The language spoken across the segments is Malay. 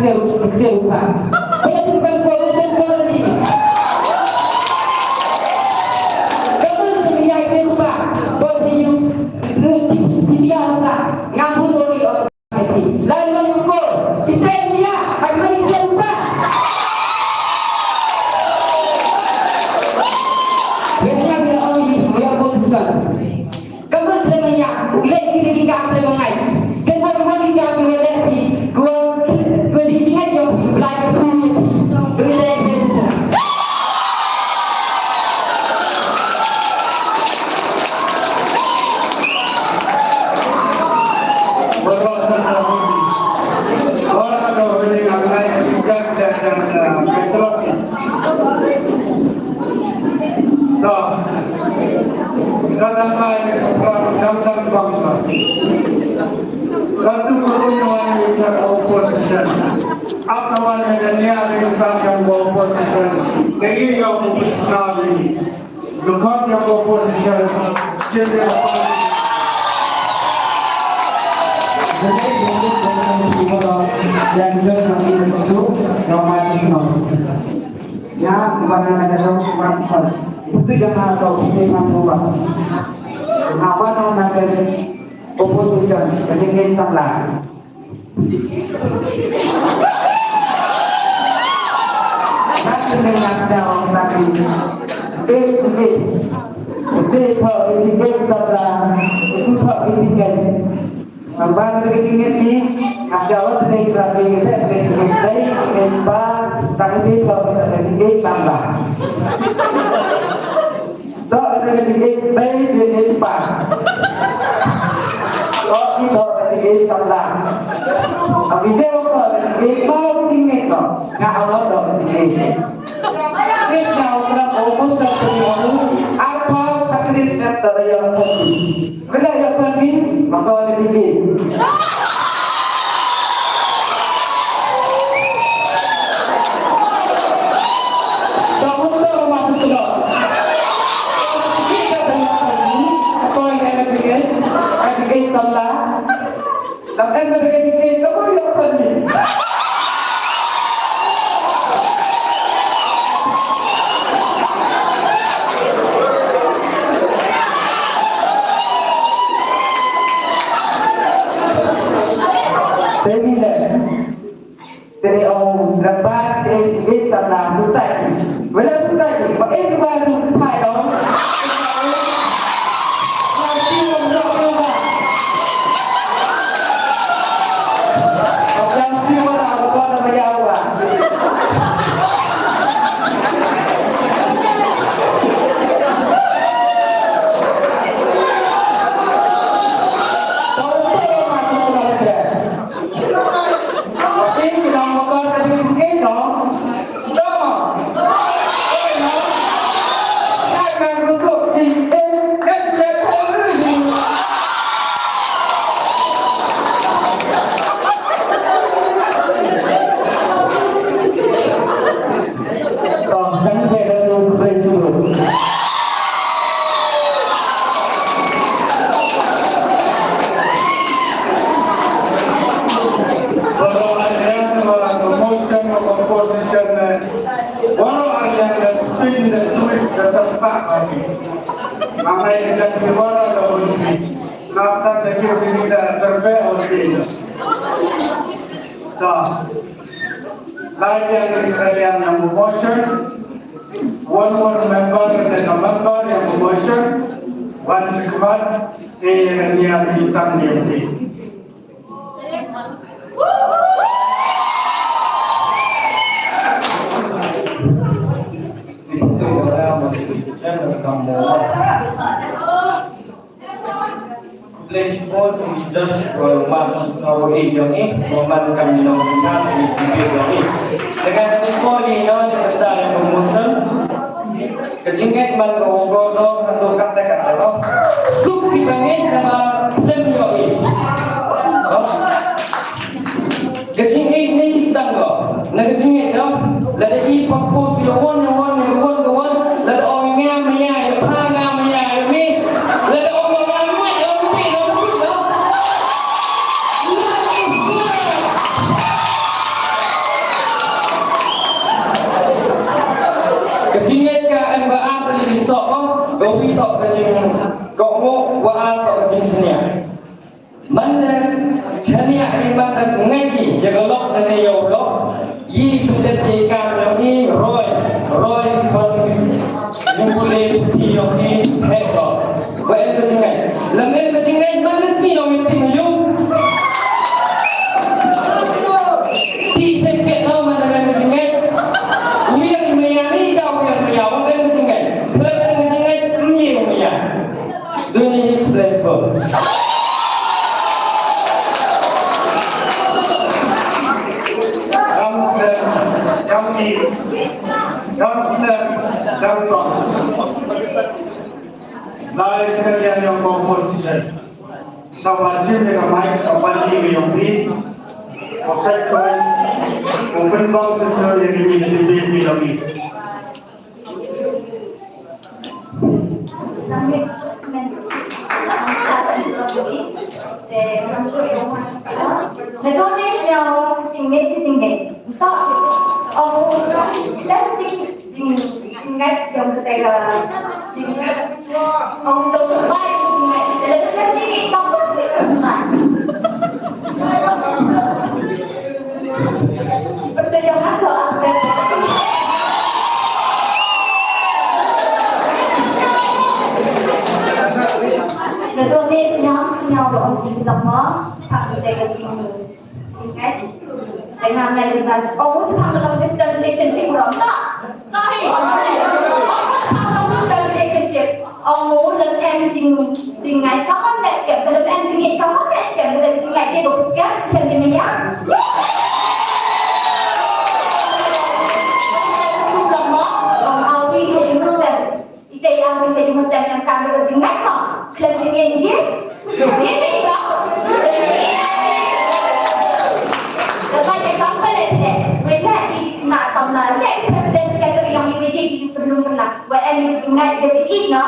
kecil lupa. Banyak bukan pollution quality. Kamu sebenarnya kecil lupa. Bagi you, dia masa ngambul lori otomatis. Lain menyukur, kita dia akan kecil lupa. Biasanya bila orang ini melihat pollution. Kamu sebenarnya ulai kita hingga apa yang lain. Kenapa kita ulai di gua diingat yang belajar community relay visitor. Orang ada orang yang lain juga dan petrol. Dah, dalam lain sekarang dalam bangsa. Lalu kerunyuan yang opposition. Apa namanya dia yang opposition. Lagi yang opposition. Bukan yang opposition. Jadi apa? Jadi yang juga kami itu ramai ya bukan ada orang itu jangan tahu ini mampu apa namanya opposition jadi kita lah nanti dengan dalam tadi sedikit kalau ini setelah itu tak ditinggal Bang dari ini ada awal dari kami kita dari empat tangki kalau kita dari tambah. Tak dari empat. Oh kita dari tambah. Tapi saya dari mau tinggi kok. Nggak awal dari tinggi. Kita orang fokus dari apa sakit dari yang tadi. Bila yang tadi maka ada tinggi. Dari orang lebat dari sana susah. Bila susah ni, baik baru susah dong. Nanti orang orang. Orang siapa orang nama Jawa. Mamai jadi orang dah ini, nak jadi sini dah terbaik ini. Dah, lain yang sekalian yang motion, one more member dan member yang motion, one sekmat, yang bintang dia. Let's go to just masuk ini, memanfaatkan minum besar di video ini. Dengan itu ini dari promotion, kecingkat menggodoh untuk kata-kata lo, sub dibangin sama senior ini. Kecingkat ini sedang lo, nak kecingkat lo, ada i fokus yang ada orang yang menyai, panah menyai ni, ada orang yang kok mo wa to jing senia mana senia riba dan ngaji ya kalau dan ya Allah yi kudet ikan yang ini roy kon yang boleh ti yang ini heko wa itu singai lemeng singai mana sih yang itu yung ti seket no mana lemeng singai uyan mayani kau yang mayau lemeng singai lemeng singai ni mayah dunia ini flexible Dahil sekalian yang komposisi sama hasil dengan baik kembali ke yang ini obstacle open box sensor yang ini lagi Ingat yang ketika untuk terbaik ingat dalam kerja kita pun berkesan. Pertunjukan doa Betul ni nyau doa kita semua tak kita sini. Ingat dengan melakukan oh sekarang dalam relationship orang tak. Relationship ông lần em tình ngày có con mẹ kẹp lần em tình ngày có con mẹ kẹp lần tình ngày kia đột skip thêm gì mấy nhá lần đó còn ao đi thì chúng ta đây ao đi thì chúng ta yang kami ke tình ngày kok lần tình ngày dia ini kok lepas dia sampai ni mereka nak sampai ni presiden kata yang ini perlu kena buat ini ingat dia sikit no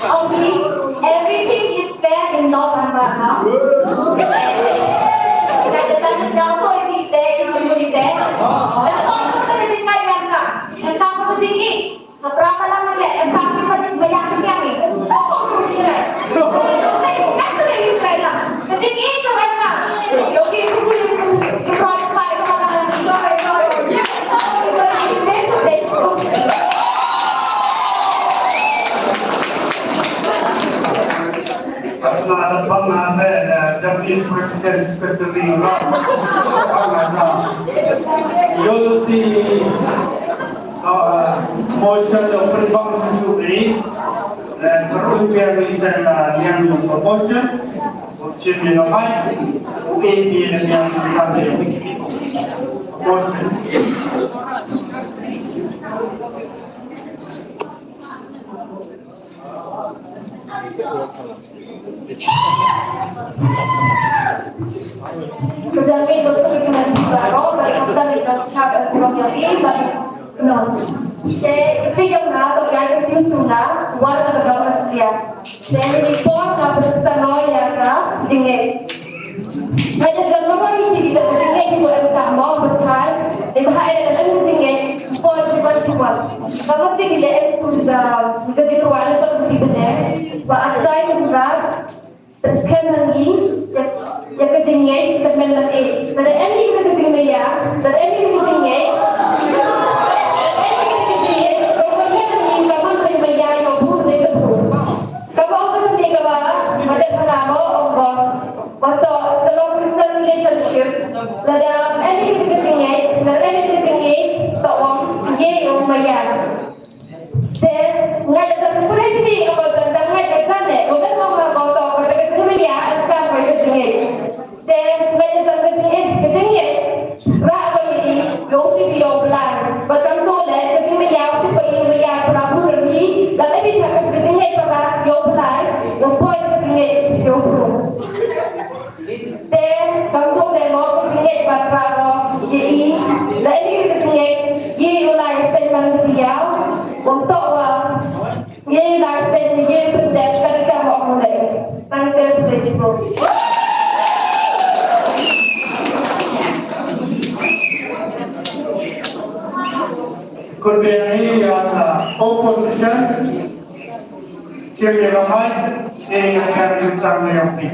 okay everything is fair in law and no kita dah tahu ini fair ini fair dan kalau kita tinggal yang kamu tinggi berapa lama dia yang kamu masih banyak yang ni pokok dia ketika itu rasa yogi itu berapa Pasal bangsa jadi presiden keterima, yaitu motion yang berbangsa sendiri dan berubah misalnya yang promotion, ujian yang baik, ini yang kami motion. Kejarmi dosa dengan baru bagi kita dengan syarat kurang yang ini bagi benar. Jadi yang nak yang itu sunnah warga negara sedia. Dan ini pun nak berkesanoi yang nak tinggal. Macam zaman ini kita tinggal di bulan sama berkal. Di bahaya dalam tinggal pun cuba. Kalau tinggal itu sudah kejeruan itu benar. Wa ada yang benar. Sekarang lagi yang ketinggal kita melihat pada ini kita ketinggal ya, pada ini kita ketinggal. Relationship, dalam ini kita tinggal, dalam ini kita tinggal, tolong ye umaya. Saya ngajar sekolah ini apa tentang ngajar sana, bukan mau bawa pada kemulia akan pada tinggal. Saya ngajar sekolah tinggal, rakyat ini yosi dia belan, bukan soalnya kemulia itu kemulia perahu ini, tapi bisa ketinggal pada yobelan, yopoy ketinggal yobro. Then kamu demo tinggal pada ye, lain kita tinggal ye ulai setan beliau untuk ye lain ye pendek kerja mau mulai tanggal 70. Kurbiani yang opposition Sirya ramai yang akan ditang yang di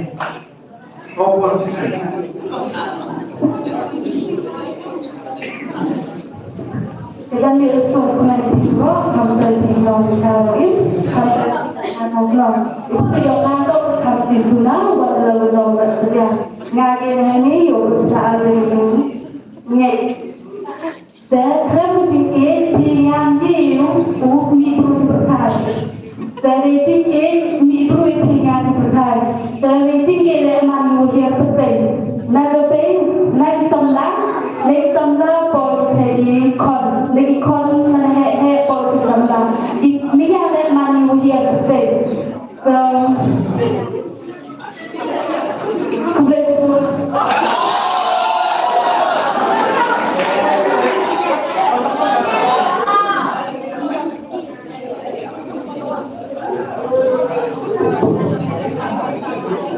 opposition. Jadi isu komentar hampir di dalam cari hampir nongkrong. Itu yang nanti harus disunah walau belum bersedia. Ngaji ini yuk saat ini ngai. Dan kerana jika tinggi yuk mikro seperti dari jika mikro tinggi seperti dari jika leman mulia penting. Naik samlah pol jadi kon, lagi kon mana he pol samlah. Ini ada mani mulia penting.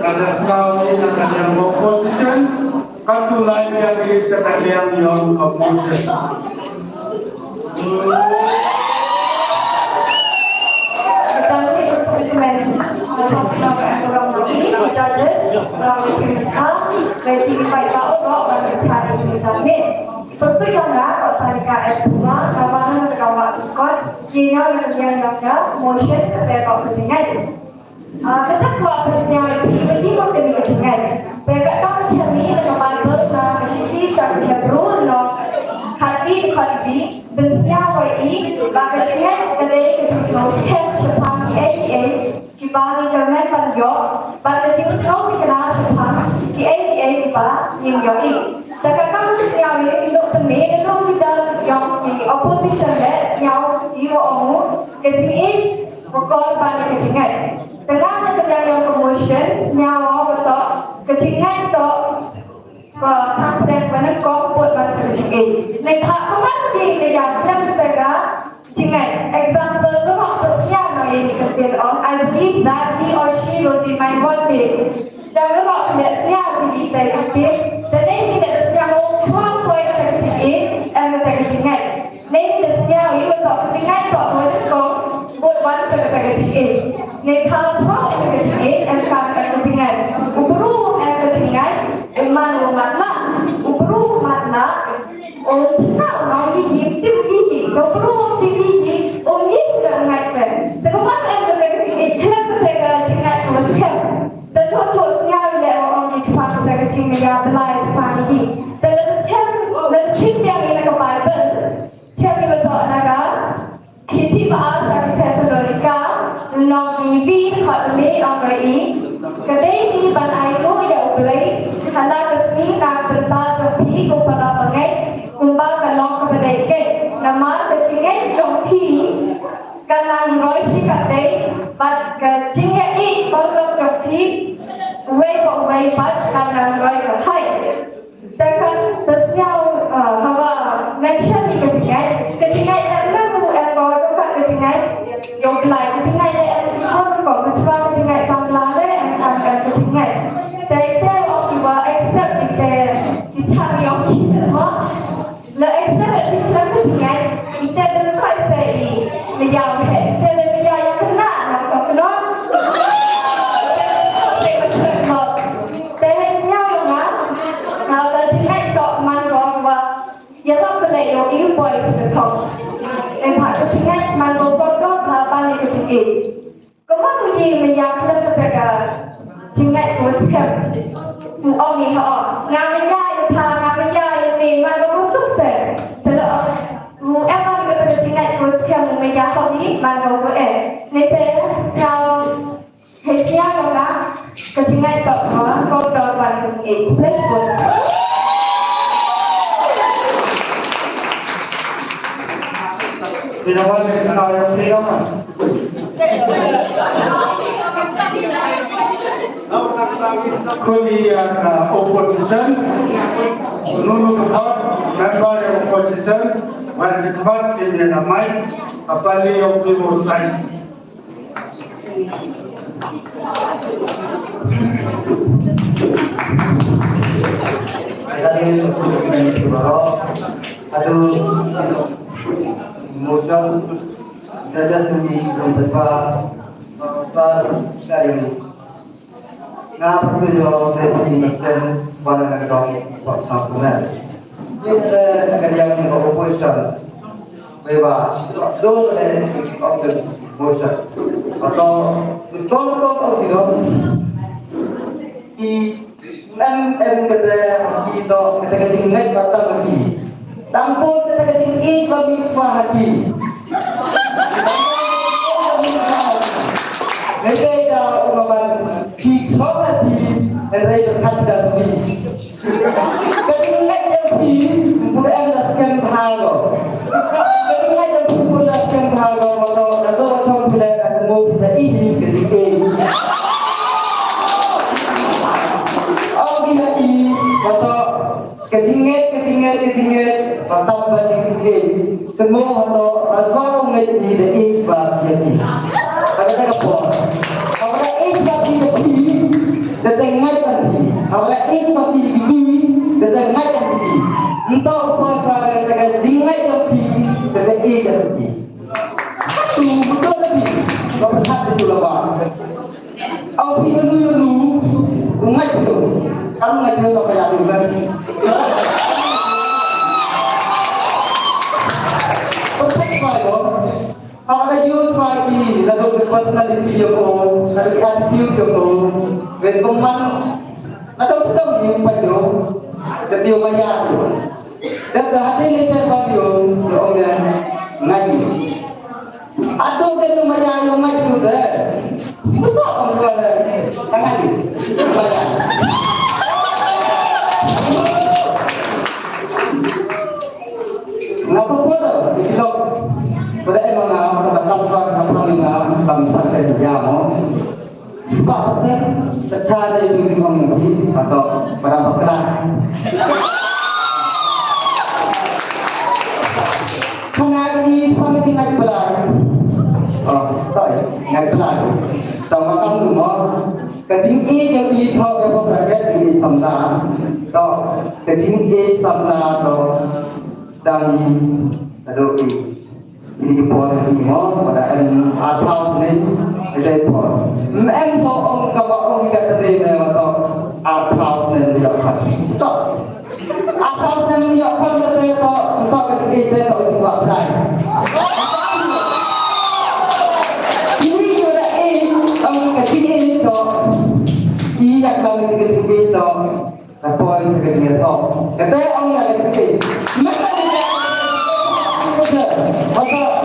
Ada sekali yang opposition, satu lain yang sekalian yang opposition. Judges, lebih baik bawa dan mencari menjamin. Pertujuannya kok sarika S2, kawanan berkawal sekot, kini yang motion terdapat kejengan. Kecak kuat bersedia ini mungkin kejengan. Mereka tak mencari dengan Bible na masyiki syarikat rule no hati khalibi bersedia ini bakal kejengan kedai kejengan step cepat ADA kibali government panjok bakal kejengan dikenal cepat ki ADA kiba yang yoi. Dekat kamu setiap ini untuk temui dengan kita yang di opposition les yang ibu omu kejengan bukan balik kejengan. Dengan kerja yang promotions nyawa betul kejengan tu ke tampil mana komput masuk kejengan. Nekak kemana di yang mereka kejengan. Example tu maksudnya yang dikatakan on. I believe that he or she will be my motive. Jangan lupa tidak siap di kita. Dan ini tidak siap tuan tuan yang kejengan, kejengan. Ini tidak siap itu kejengan tu boleh kau buat bangsa kejengan. Nekal tuan kejengan, kejengan. Uburu kejengan, iman umatlah. Uburu umatlah. Orang Cina orang gigi, tim gigi. Uburu tim gigi, orang gigi tidak mengajar. Teguman kejengan, kelak kejengan teruskan. Dan tuan-tuan senyap bila orang gigi cepat kejengan yang belai cepat gigi. Dan lencim yang ini ke Bible. Cari betul naga. Kita bahas dari Thessalonika, long ini khotli angkai. Kedai ini banai itu ya ublai. Hendak kesini nak bertal jompi kepada pengai. Kumpul kalong kepada ikan. Nama kejengan jompi. Kanang roisi kedai. Bat kejengan i kalau jompi. Uai kau uai bat kanang roi hai. Dengan tersiau hawa mention ni kejengan yang lalu ekor bukan kejengan yang lain kejengan yang ekor kok kecuali kejengan sambil ada kejengan. Dari itu kita accept kita cari yang kita mau. Le accept kita kejengan kita dapat sekali menjauh kita menjauh yang kena nak kena. Saya macam tu. Tehnya orang kalau kejengan tak mandor ya tak boleh yang ibu boy cepat. Empat kejengan mandor bodoh balik kejengan. Kemudian uji meyakinkan kepada kejengan bersikap. Oh ni ngamanya ini mandor sukses. Kalau emang kita kejengan bersikap meyakinkan ni mandor boleh. Nanti kalau hasilnya orang kejengan tak kau dapat kejengan. Let's go. Pinawan sa yang pinawan. Kuli yang opposition, menurut member yang opposition, wajib baca dia namai, apalagi yang primul lain. Tadi untuk kita itu baru, aduh. emotion, judges sendiri belum dari ini. Nah, begitu jauh dari pendidikan warna negara nasional. Kita akan yang opposition, bahwa those that of the opposition atau betul-betul tidak di kata kita kecing naik kata bagi, tampil kata kecing bagi semua hati. Mereka dah umaman pizza hati, mereka kat dah sendiri. Kecing naik yang pi, bukan dah sekian bahagia. Kecing naik yang pi bukan dah sekian bahagia. Kalau macam kita nak mau bisa ini kecing hati atau kecingit atau balik kecingit semua atau asal mengaji dari sebab ini ada apa? Apabila sebab ini datang ngaji, apabila sebab ini datang ngaji, entah apa sebab datang jingat tapi datang jadi. Tu betul lagi, kalau satu tu lepas. Aku dulu ngaji tu. Kamu ngaji apa yang aku bilang? Percaya saya, kalau use lagi, lalu personality yang on, lalu attitude yang on, berkembang, atau sedang diupayo, jadi upaya tu. Dan kehadiran lecer bagi orang ngaji. Atau kan upaya yang ngaji tu dah, betul orang ngaji, upaya. Ngapa pada ilok pada emang ngam batang suara sampai ngam bangsa saya jamu sebab pasal tercari itu di komunitas atau pada bakal mengaji sampai tinggal pelai tak ngai pelai tahu macam tu mau kecing yang di tahu apa berada di samla tak kecing samla atau dari adopi ini pun ini mau pada atas ni ada pun so orang kalau orang kita terima atau atas ni dia kan tak atas ni dia kan ada tak untuk kecil tak sebab saya ini juga orang kecil itu dia kalau kecil itu apa yang kecil itu kata orang yang kecil maka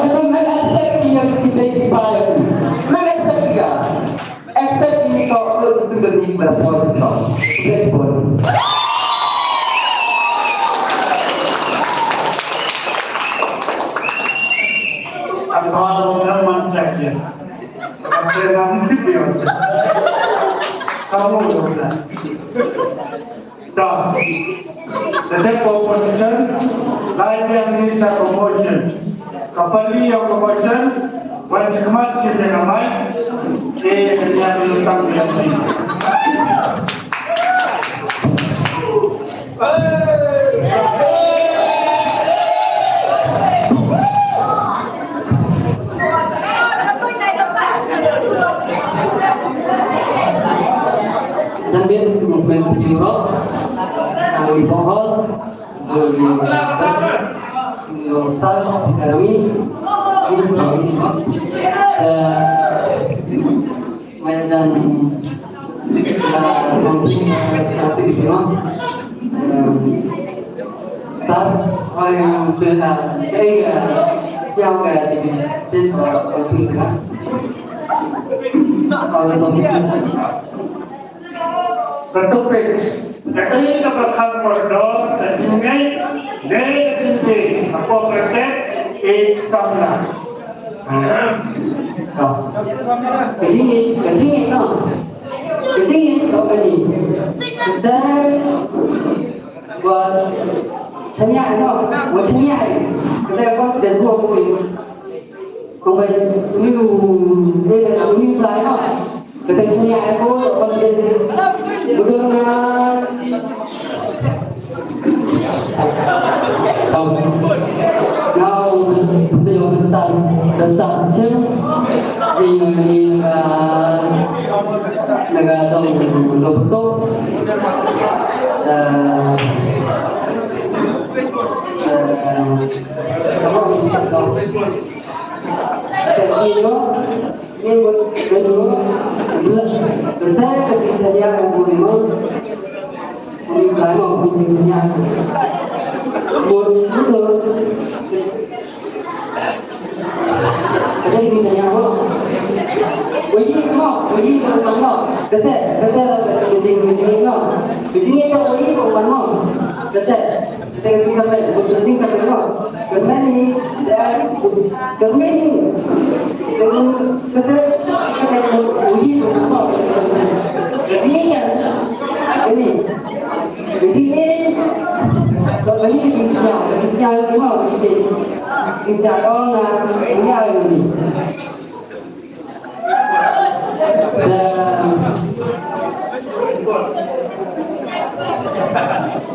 itu mengakses yang kita dibayar mengakses juga akses ini kalau itu lebih berpositif respon Kalau orang mencari, apa nanti dia kamu sudah. Dah, the opposition, lain yang ini saya promotion. Kapali yang promotion, wajib kemat sih dengan baik. Yang dilutang yang ini. Jangan biar semua main biro, di pohon, di sal, di kami, ini macam fungsi asli di biro, sal, orang sudah siapa jadi siapa fungsi kan? Kalau Bertopik, jadi dapat koridor dan sungai dari tinggi apa kertet samla. Kecingin no, kau ni, dan buat cenyak no, buat cenyak, kita kau dah semua kau ni pelai no. Ketengahnya aku pada betul na. Now, station di negara Lombok Jadi misalnya apa? Uji mau, betul kucing itu, uji mau, betul. Kucing kapan mau? Kemana betul uji mau. Uji kan? Ini, uji ini. Kalau ini siapa mau? Siapa orang ini ada ini.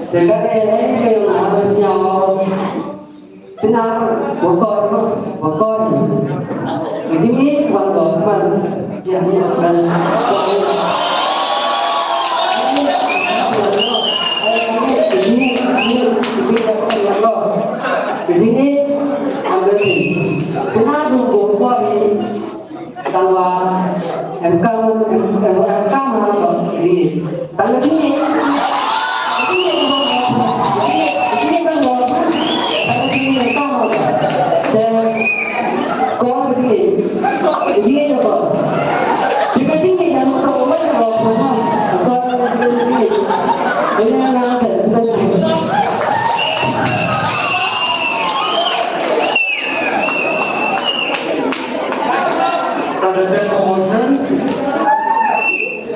Dekat ini yang harusnya benar bokor di sini bokor kan ya dan di sini ada ini benar bokor ini bahwa MK mana ini tanggal ini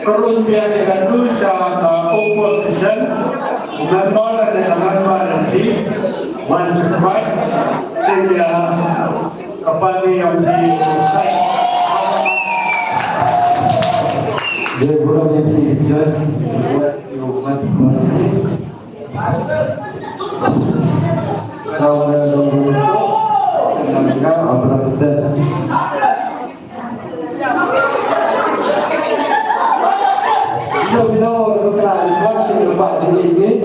Kerugian dengan dosa opposition menolak dengan nanti mencepat sehingga kepada yang diusai. Dia kurang jadi judge buat yang masih mengerti. Kalau ada nombor itu, mereka presiden. Bila orang berkenalan, orang lepas ini.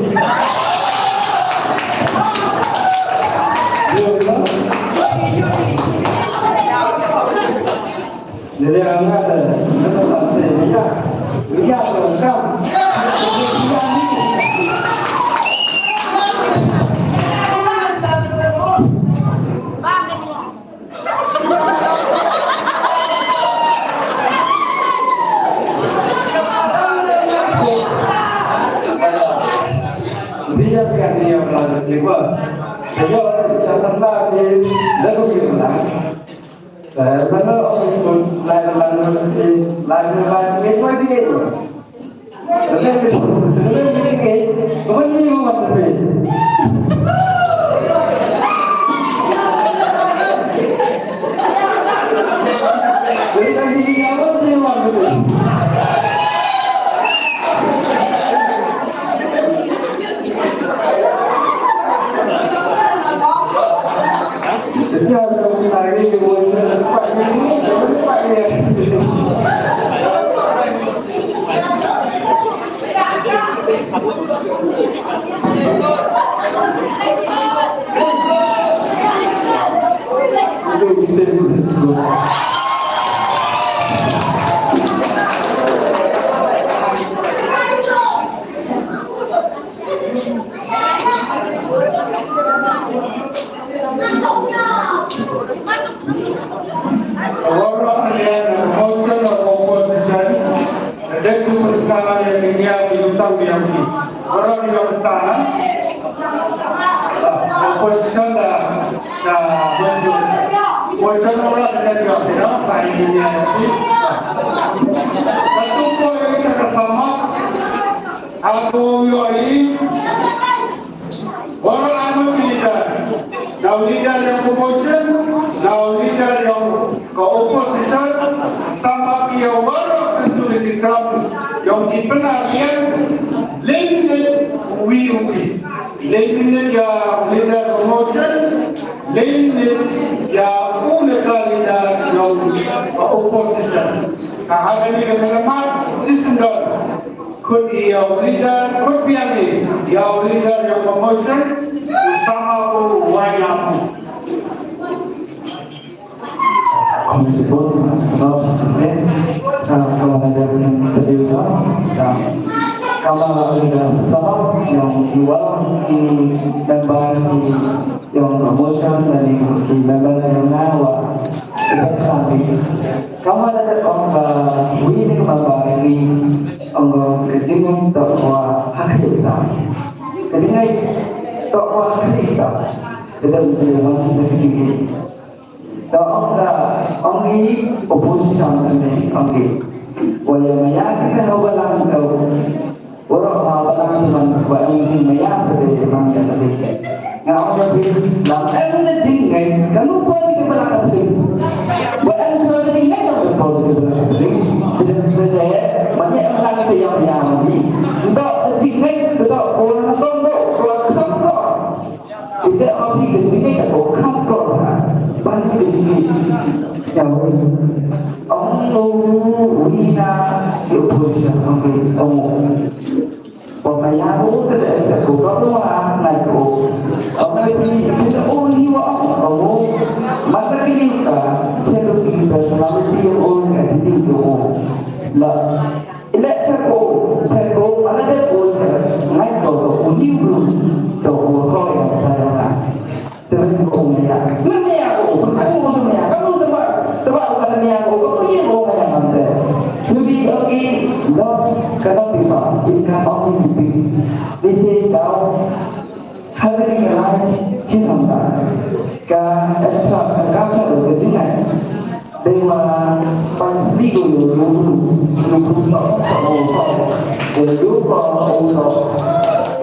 Jadi orang ada, lepas ini ya, dia berangkat. Dia kan dia melakukan juga. Saya yang senang di lagu kita. Saya orang lagu macam itu. Tapi kemudian mau macam ni. Jadi dia apa sih macam tu? Sekarang kita lagi ke musim tempat ini, tempat ni. Itu kita dulu. Orang yang motion of opposition, dan cuma sekarang yang dia diutang dia ni. Orang yang utang, opposition dah muncul. Motion orang yang dia sedang saya ini ni. Satu poin yang saya sama, aku yoi orang amat leader. Now leader yang opposition, now leader yang opposition, sama dia orang tentu disikap yang dipenarian legitimate WUP. Legitimate ya leader opposition, Lenin ya única leader yung opposition. Kahit hindi ka salamat, sistem doon. Could be your leader, could be any. Your leader yung promotion, sama po wala po. Komisi pun sebab saya kalau ada yang terbiasa dan kalau ada sebab yang jual di member di yang promotion dan di member yang nawa itu kami kalau ada orang ini member ini orang kejingan takwa hak kita kejingan takwa hak kita tidak boleh bisa kejingan. ông ấy opposition này ông ấy và nhà máy cái xe nó vẫn làm đầu orang họ vẫn làm mình và ông chính máy sẽ để làm cái này ngài ông ấy làm em nên chính ngày cái lúc tôi sẽ làm cái gì và em chưa cái gì hết rồi tôi sẽ làm cái gì bây giờ mà nhà em làm cái gì gì đó chính ngày tôi đó orang nó không độ orang không có itu ông ấy cái chính ngày là không có banyak kecil yang Allah wina opposition ông pembayar sudah sekutu tu naik orang ini kita ini orang maka ini saya lebih personality orang yang itu lah election saya mana dia naik ini belum tahu kau yang tahu terus ngomongnya, mana aku? Aku maksudnya, kamu tempat bukan yang aku, kamu yang ngomong yang mana? Lebih lagi, kalau kita ikan orang itu kau hari ini lagi cisangka, kan kacau kecilnya, dewa pas minggu lupa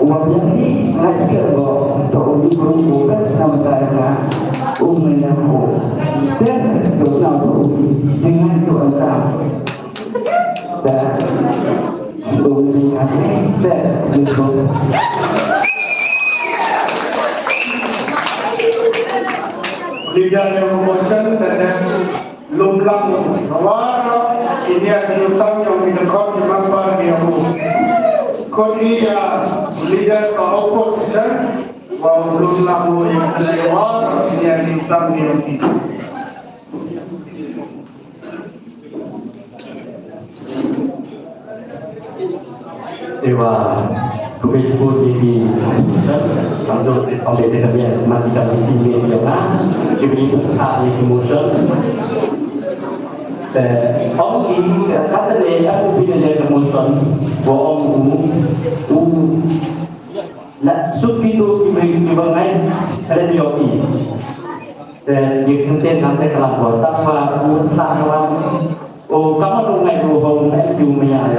uang ini hasil untuk berumur sementara umumnya biasa dosa jangan suara dan umumnya dan itu Leader yang promotion dan lumlang warna ini ada utang yang didekat di member dia Korea leader ke opposition wa belum lalu yang kelewat ini yang hitam yang itu Dewa Kubesku di Langsung oleh TKBN Mati kami tinggi yang diberi hak di motion ông chỉ các vấn đề các công viên này là một phần của ông cũng là suốt khi tôi khi vâng anh là điều gì những thông tin nằm tại làm của ta và muốn làm cảm ơn ông ngày của hôm nay chú mày ai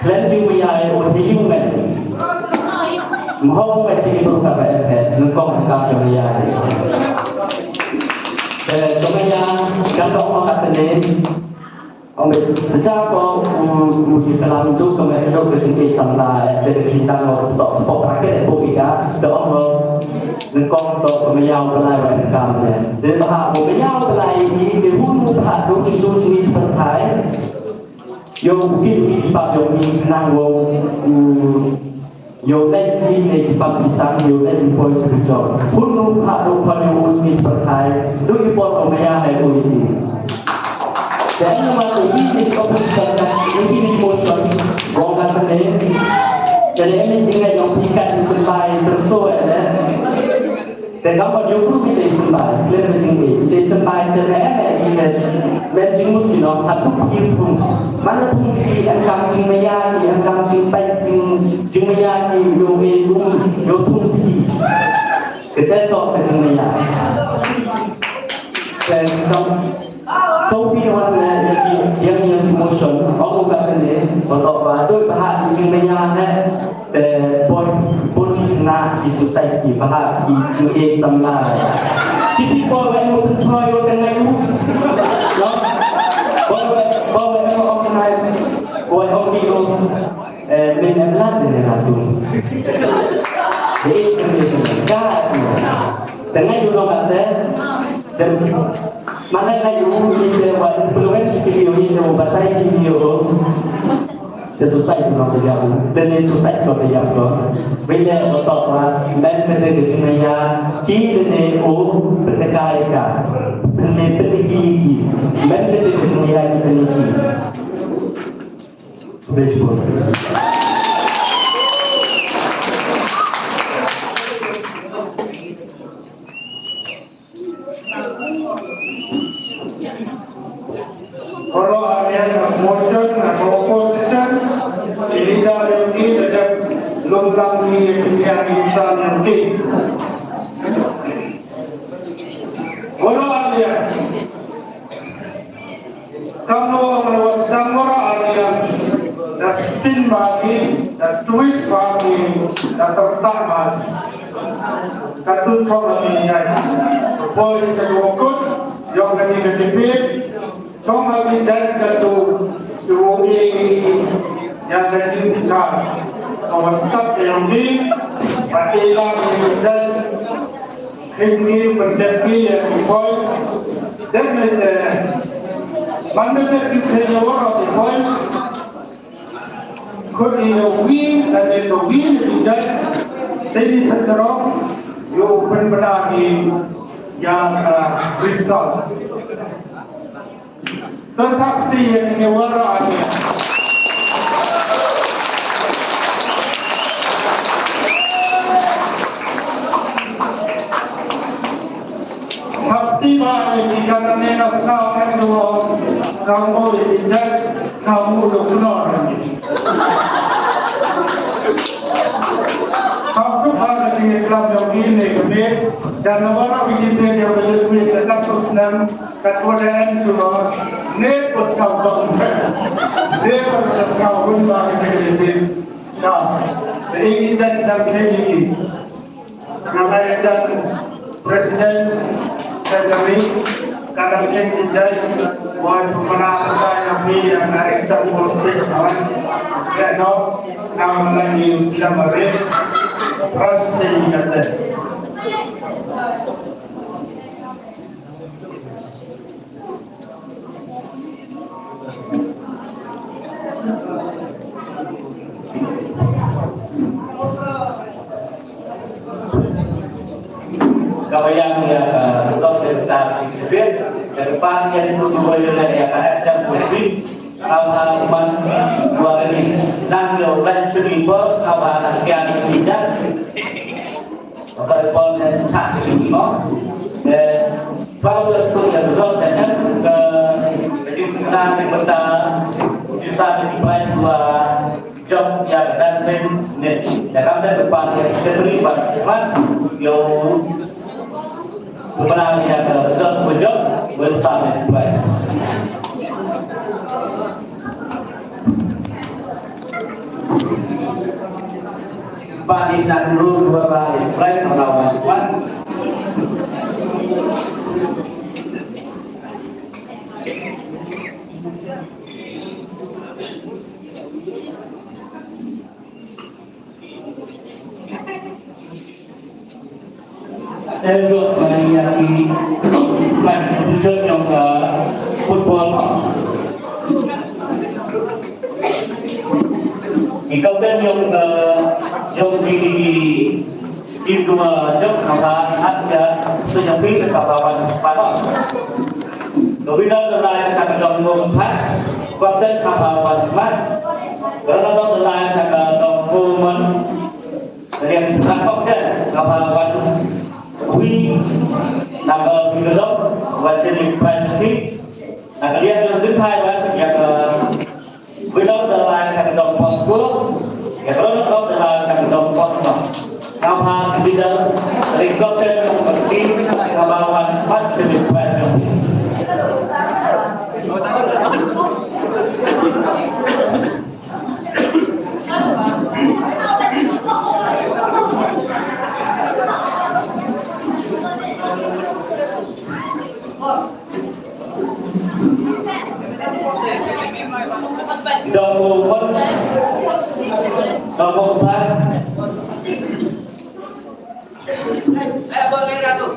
lên chú mày ai thì yêu mày mà hôm mày chỉ biết cả vậy nó có một cái cho mày ai Kemudian kalau orang kata ni, sejak di dalam itu kemudian kesini sampai dari kita untuk pakai publika, orang nengkong untuk kemudian pelai kami. Jadi bahasa kemudian pelai ini dihulu bahasa dulu justru sini seperti yang mungkin di Pak Jomi nanggung Yo đây đi này thì bằng sáng yo đây đi coi sự chọn hút nụ hạ độ phần yo hút ní bậc hai đối với bọn ông mày hay ôi đi dan mà tụi đi có phần sân này những cái emotion gong kan penting jadi em chính là yang pikat di sembai tersuai dan kalau yo pun di sembai lên di sembai terus men chính một nó thật đúng yêu thương mana pun di angkam chính mày di angkam chính bay chính mày di yo me lung yo thung di kita to ke chính mày dan kalau so pi wan yang emotion ông kata ni kalau bahasa bahasa chính mày ne pun na di society bahasa di chính sampai Jadi bawa yang mau percaya dengan itu, bawa yang mau kenal, bawa yang itu, menelan dengan itu. Jadi kemudian dengan juga kata dan mana lagi kita buat influence video ini batai video sesuai dengan dia dan sesuai dengan dia bila otak lah men pada kesimanya kini ni berdekai ka men berdeki men pada kesimanya kita ni baseball Kalau ada motion atau opposition, ini dah ini ada lomba ni yang insan nanti. Kalau ada kamu menulis kamu ada dah spin bagi, dah twist bagi, dah tertak bagi. Katu coba ni jadi. Poin sedukut, yang kami ketipik. Trong kami judge katu yang kecil besar. Kalau staf yang di, patilah kami judge ini berdaki yang dipoin dan mana kita orang dipoin kau win dan itu win judge jadi secara you benar yang result. Tetapi yang ini warnanya Tapi bahawa dikatakan naskah kedua kamu dijudge kamu benar. Masuk pada tingkat klub yang ini kemudian jangan orang begitu yang berjuang dekat terusnan kemudian cuma net pesawat bangsa net pesawat pun bagi kemudian nah ini judge dan KDI ngapain Presiden Segeri kadang yang judge buat pemenang yang ekstra politik dan nama lagi sudah beri proses kata. Kalau yang untuk kita pikir ke depan yang itu boleh yang ada politik sama umat dua ini nangyo dan cerita sama yang tidak kalau pun tak ini kalau itu yang result dan ke jumlah anggota bisa dibuat dua job yang dasar net dalam depan yang kita beri pada cepat yang kemenangan yang result job bersama baik. Bagi nak dulu dua kali price melawan cepat. Elok mengenai khusus yang football. Ikaw din yung di dua job maka ada penyampai kesabaran sepadan. Bila lain sa kadang mumpat, kapten sabawan sepat. Kalau lain sa kadang muman, yang sakok dan sabawan wi naga bilog wajib dipasti. Naga dia yang dihai yang bila lain sa kadang posko, ya kalau lain sa kadang posko. Sama tidak helikopter seperti sabawan sepat dipasti. Nomor 4 Kemarin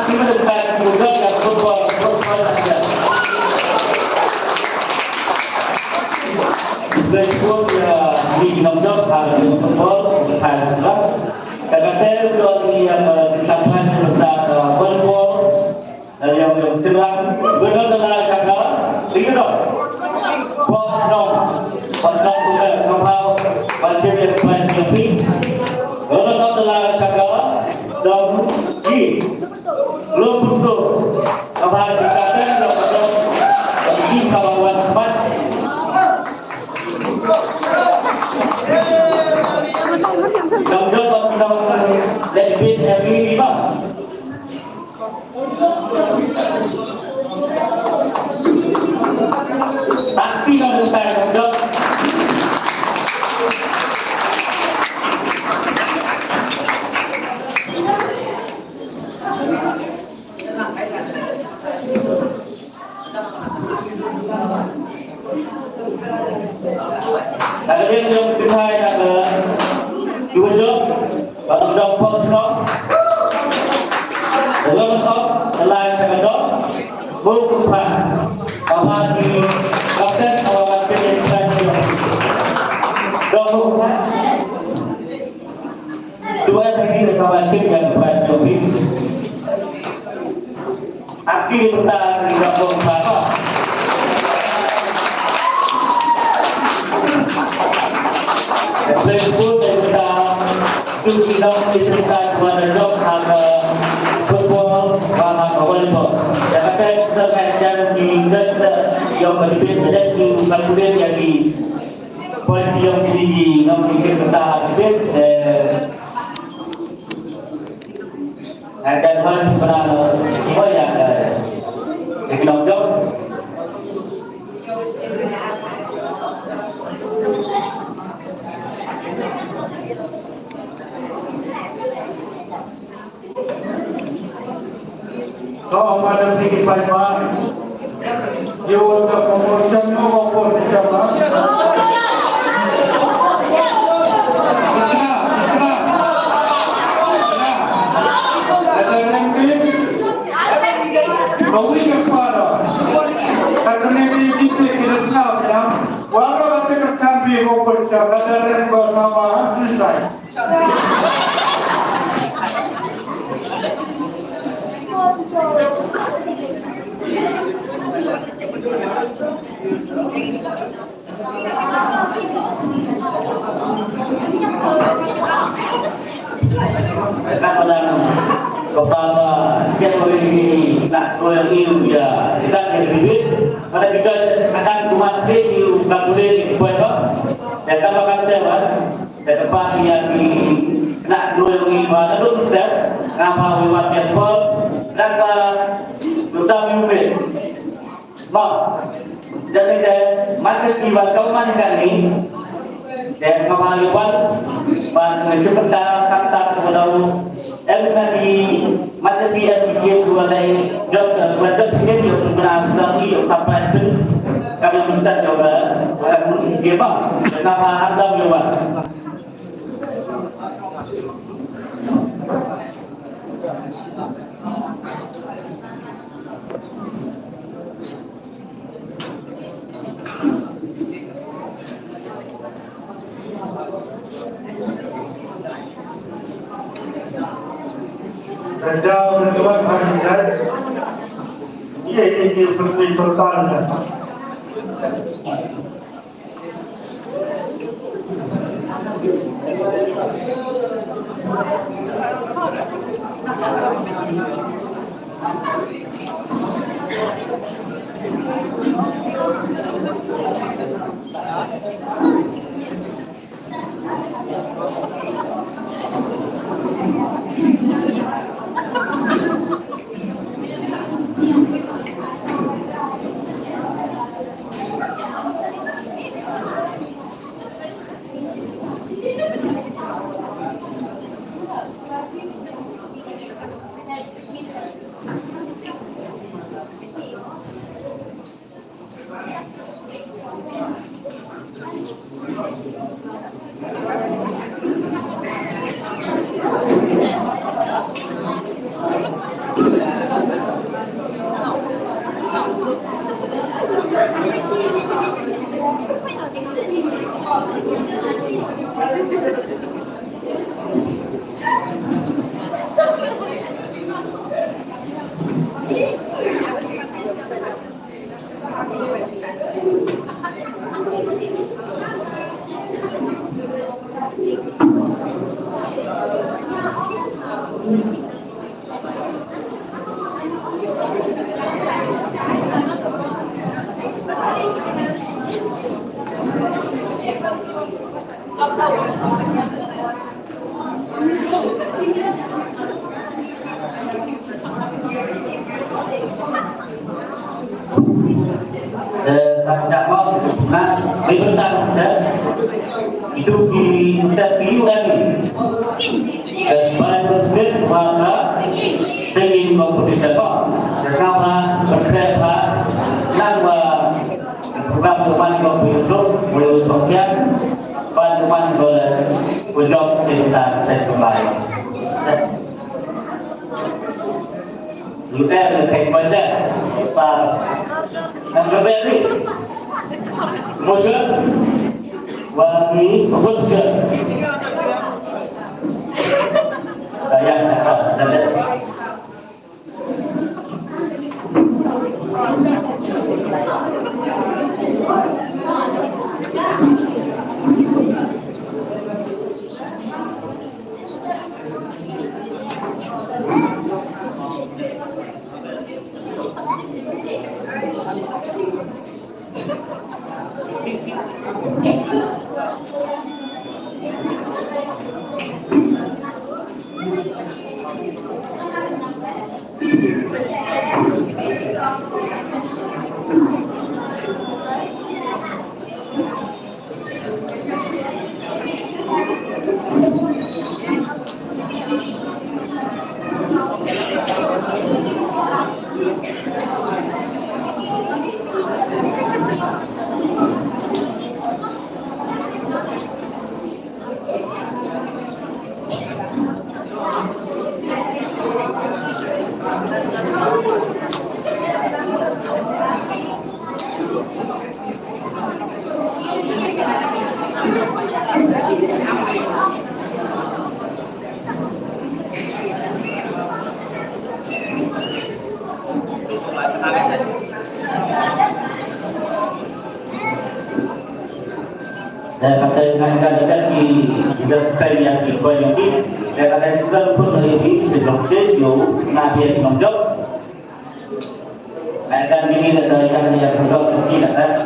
kita dekat juga yang football saja. Berikut ya di nomor hal football haruslah. Kadang-kadang kalau yang disampaikan tentang football yang serang benar benar cakap, tinggal dong. Pasal sudah somehow macam yang pasal ini. Kalau tak telah cakap, dong di belum betul. Kemarin dikatakan kalau ini kawan sempat. Dong lebih lima. Tapi kalau saya dong. Kadang-kadang yang kita ada dua job, kalau job personal, dalam soal lain sekadar, berubah, apa di proses awal yang kita berubah. Dua lagi kawan yang berubah lebih. Tapi kita tidak berubah. Berikut kita kunci dalam cerita kepada job harga football dan volleyball. Yang akan seterusnya di negara yang berbeda dan di kemudian yang di polisi yang di nomor kita berbeda. Akan hal pernah apa yang di dalam job. Kalau pada tinggi payah, dia untuk promotion maupun siapa? Ada yang sih? Kau ini apa? Karena ini tidak senang ya. Walau ada kerjaan maupun siapa, ada yang bersama selesai. Bersama sekian kali ini nak goyang ini ya kita lebih pada kita akan buat video bakulin buat dan kalau kata dan tempat yang di nak goyang ini mana tu step nama buat netball dan kita mimpi mak jadi market di bawah mana kan ni dan sama lewat pan seperti kata kemudian tadi market di yang dua lain job ini yang berasal dari sampai itu kami mesti coba coba bersama Adam lewat. Jauh menjual hari judge, ini penting totalnya. Tidak mau, nah, berbentar sudah itu kita pilihkan sebagai presiden maka sehingga kompetisi apa bersama berkerja nama program teman kompetisi boleh sokian teman boleh ujung kita saya kembali kita lebih banyak yang berbeda musuh wagi musuh daya dan kata dengan di industri yang dikualiti dan kata sistem pun berisi di lokasi nabi yang menjawab dan ini adalah yang besar tidak ada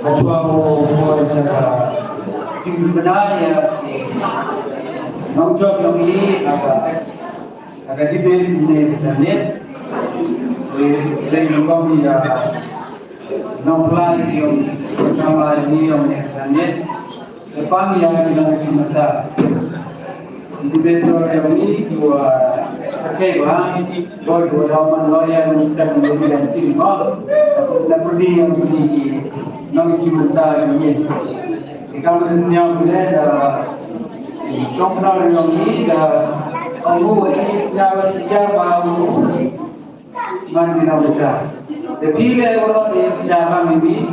Ketua Umum Jumlah benarnya Nongcok yang ini agak dibeli di sana Lagi kami Nongklai yang bersama ini yang di sana Depan yang dengan cinta Individu yang ini dua Sakai bahan dua daman yang sedang memberikan cinta Dan pergi yang ini Nong cinta ini Ikaw na siya muli na chokna yung ida ang huwag siya bago man ginawasya. Depile orang yang cara ini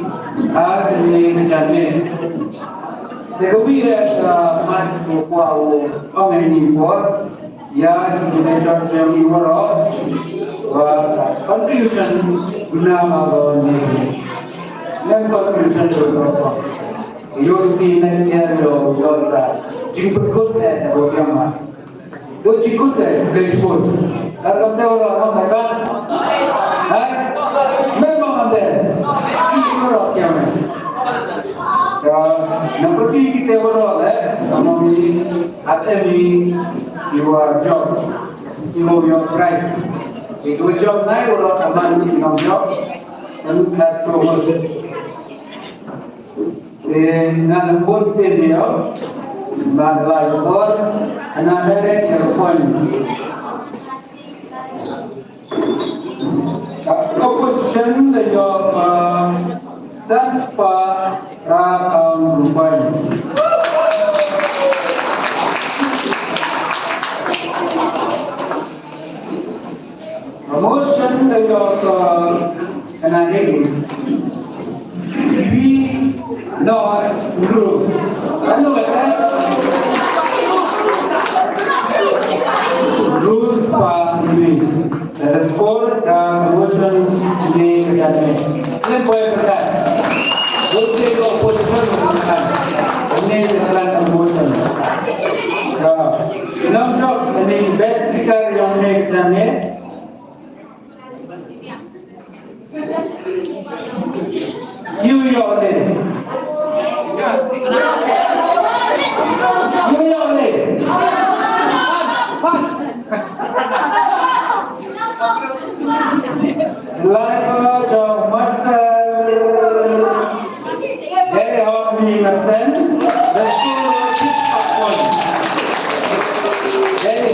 ada yang jadi. Depile man kuau orang ini buat ya kita yang ibarat contribution guna magon ini. Dan contribution juga. European next year lo jemput kut program do jikut baseball kalau kita orang mereka memang ada ini orang kiamat ya nomor 3 kita orang kami ada di your job your price itu job naik orang aman di job dan kasih na lembut dia bagla bor na direct your points opposition the job self points promotion the job na we not group. Ano ba ito? Group family.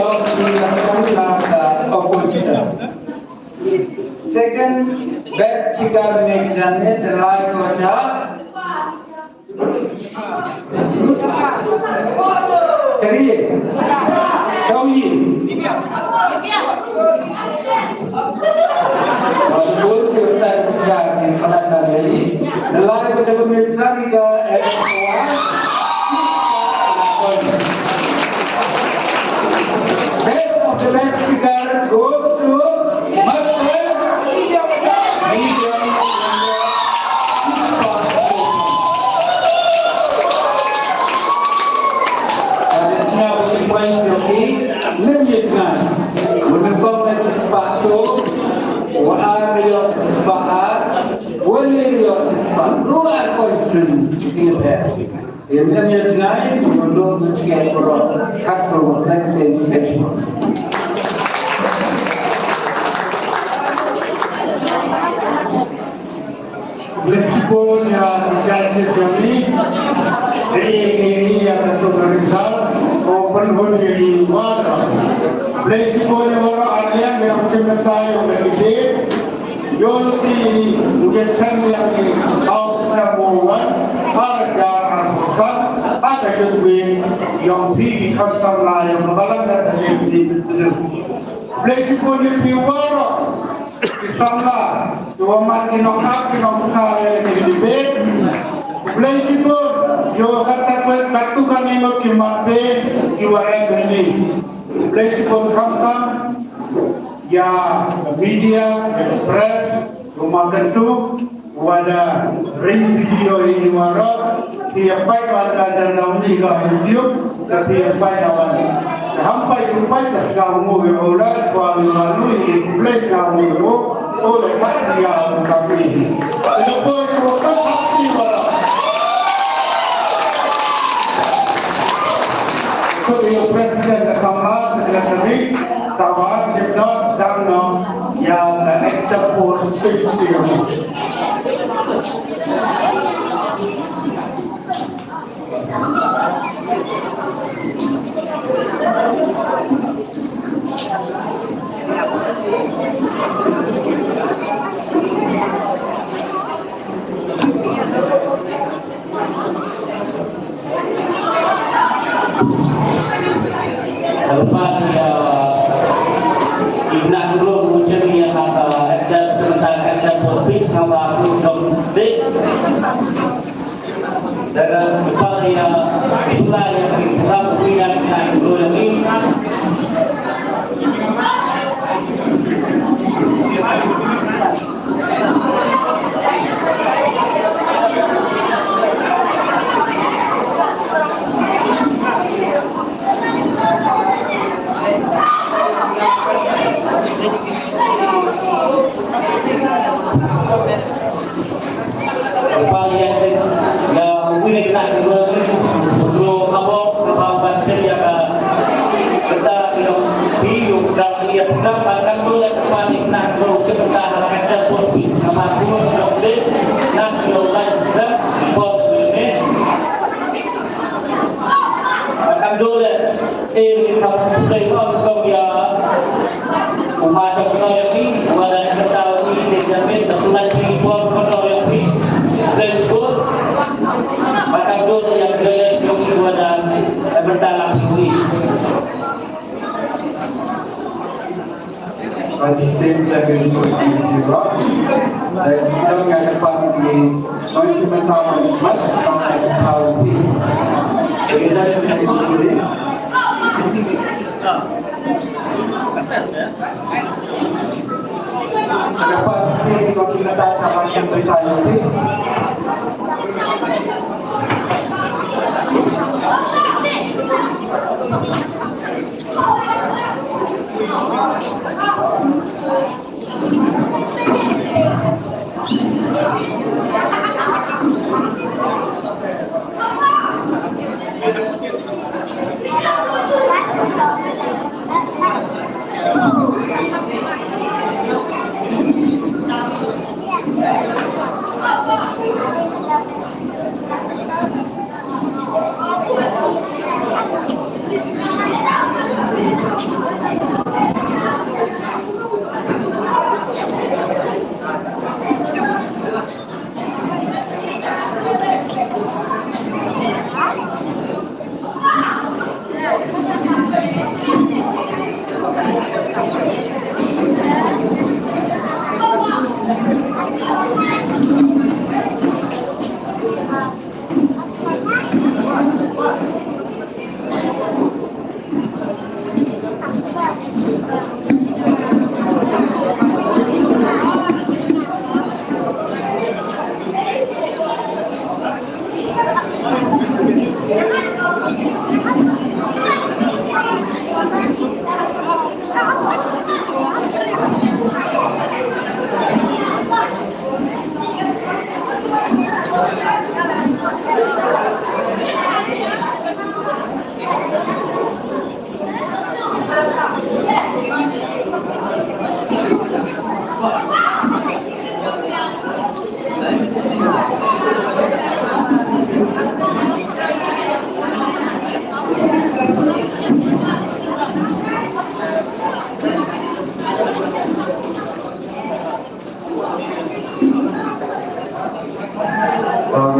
jawab di opposition. Second best speaker examine adalah Kocha Ceria Chowi. Betul Ustaz Bijar di Kelantan ini. Adalah Kocha Pemirsa kita Best of the best speaker goes to Muslim Medium Adanya bersimpan seperti menyesuaikan menempatkan sepatu wahai yang sepakat boleh yang sepakat luar konstitusi kita. Yang menyesuaikan untuk mencegah korupsi atau seks. Meskipun judges kami ini yang tentu merisau open hole jadi wadah. Meskipun orang alien yang cemerlang yang berbeda, yaitu mungkin yang di house number 1 ada pusat ada kedua yang di kawasan lain malam dan di meskipun di luar Islamlah, dua makin nak sekali yang dibet. Meskipun yo kata katukan yang kimape diwarai beli. Meskipun kamtam ya media, press, rumah kentu, wada ring video ini warok, tiap baik warga jernau ni ke YouTube, tiap baik awan. Hampai kumpai kesegamu berolah suami lalu ini place kamu itu oleh saksi yang kami. Lepas surat saksi malam. Ketua Presiden Kesamlas Sekretari Sahabat Sibdar sedang yang extra for speech dia. Lepas Ibn Guru menceria kata dan sementara dan hospis sama aku dek dan lepas dia itulah yang kita punya Ibn Guru ini Kalian ya mungkin kita perlu kamu baca ya kita hidup dan lihat dapat boleh kembali nak sebentar kerja posisi sama kurus dokter nak lanjut boleh akan boleh kalau kau ya masuk ke ini wala ketahui dijamin tertulis di buat kotor ini tersebut maka jodoh yang jelas bagi wadah berdalam ini Sistem lagi seperti juga. Sistem yang dapat di konsumental mas sampai tahu di. Kita sudah dibeli. Dapat sistem konsumental sama yang beritahu di.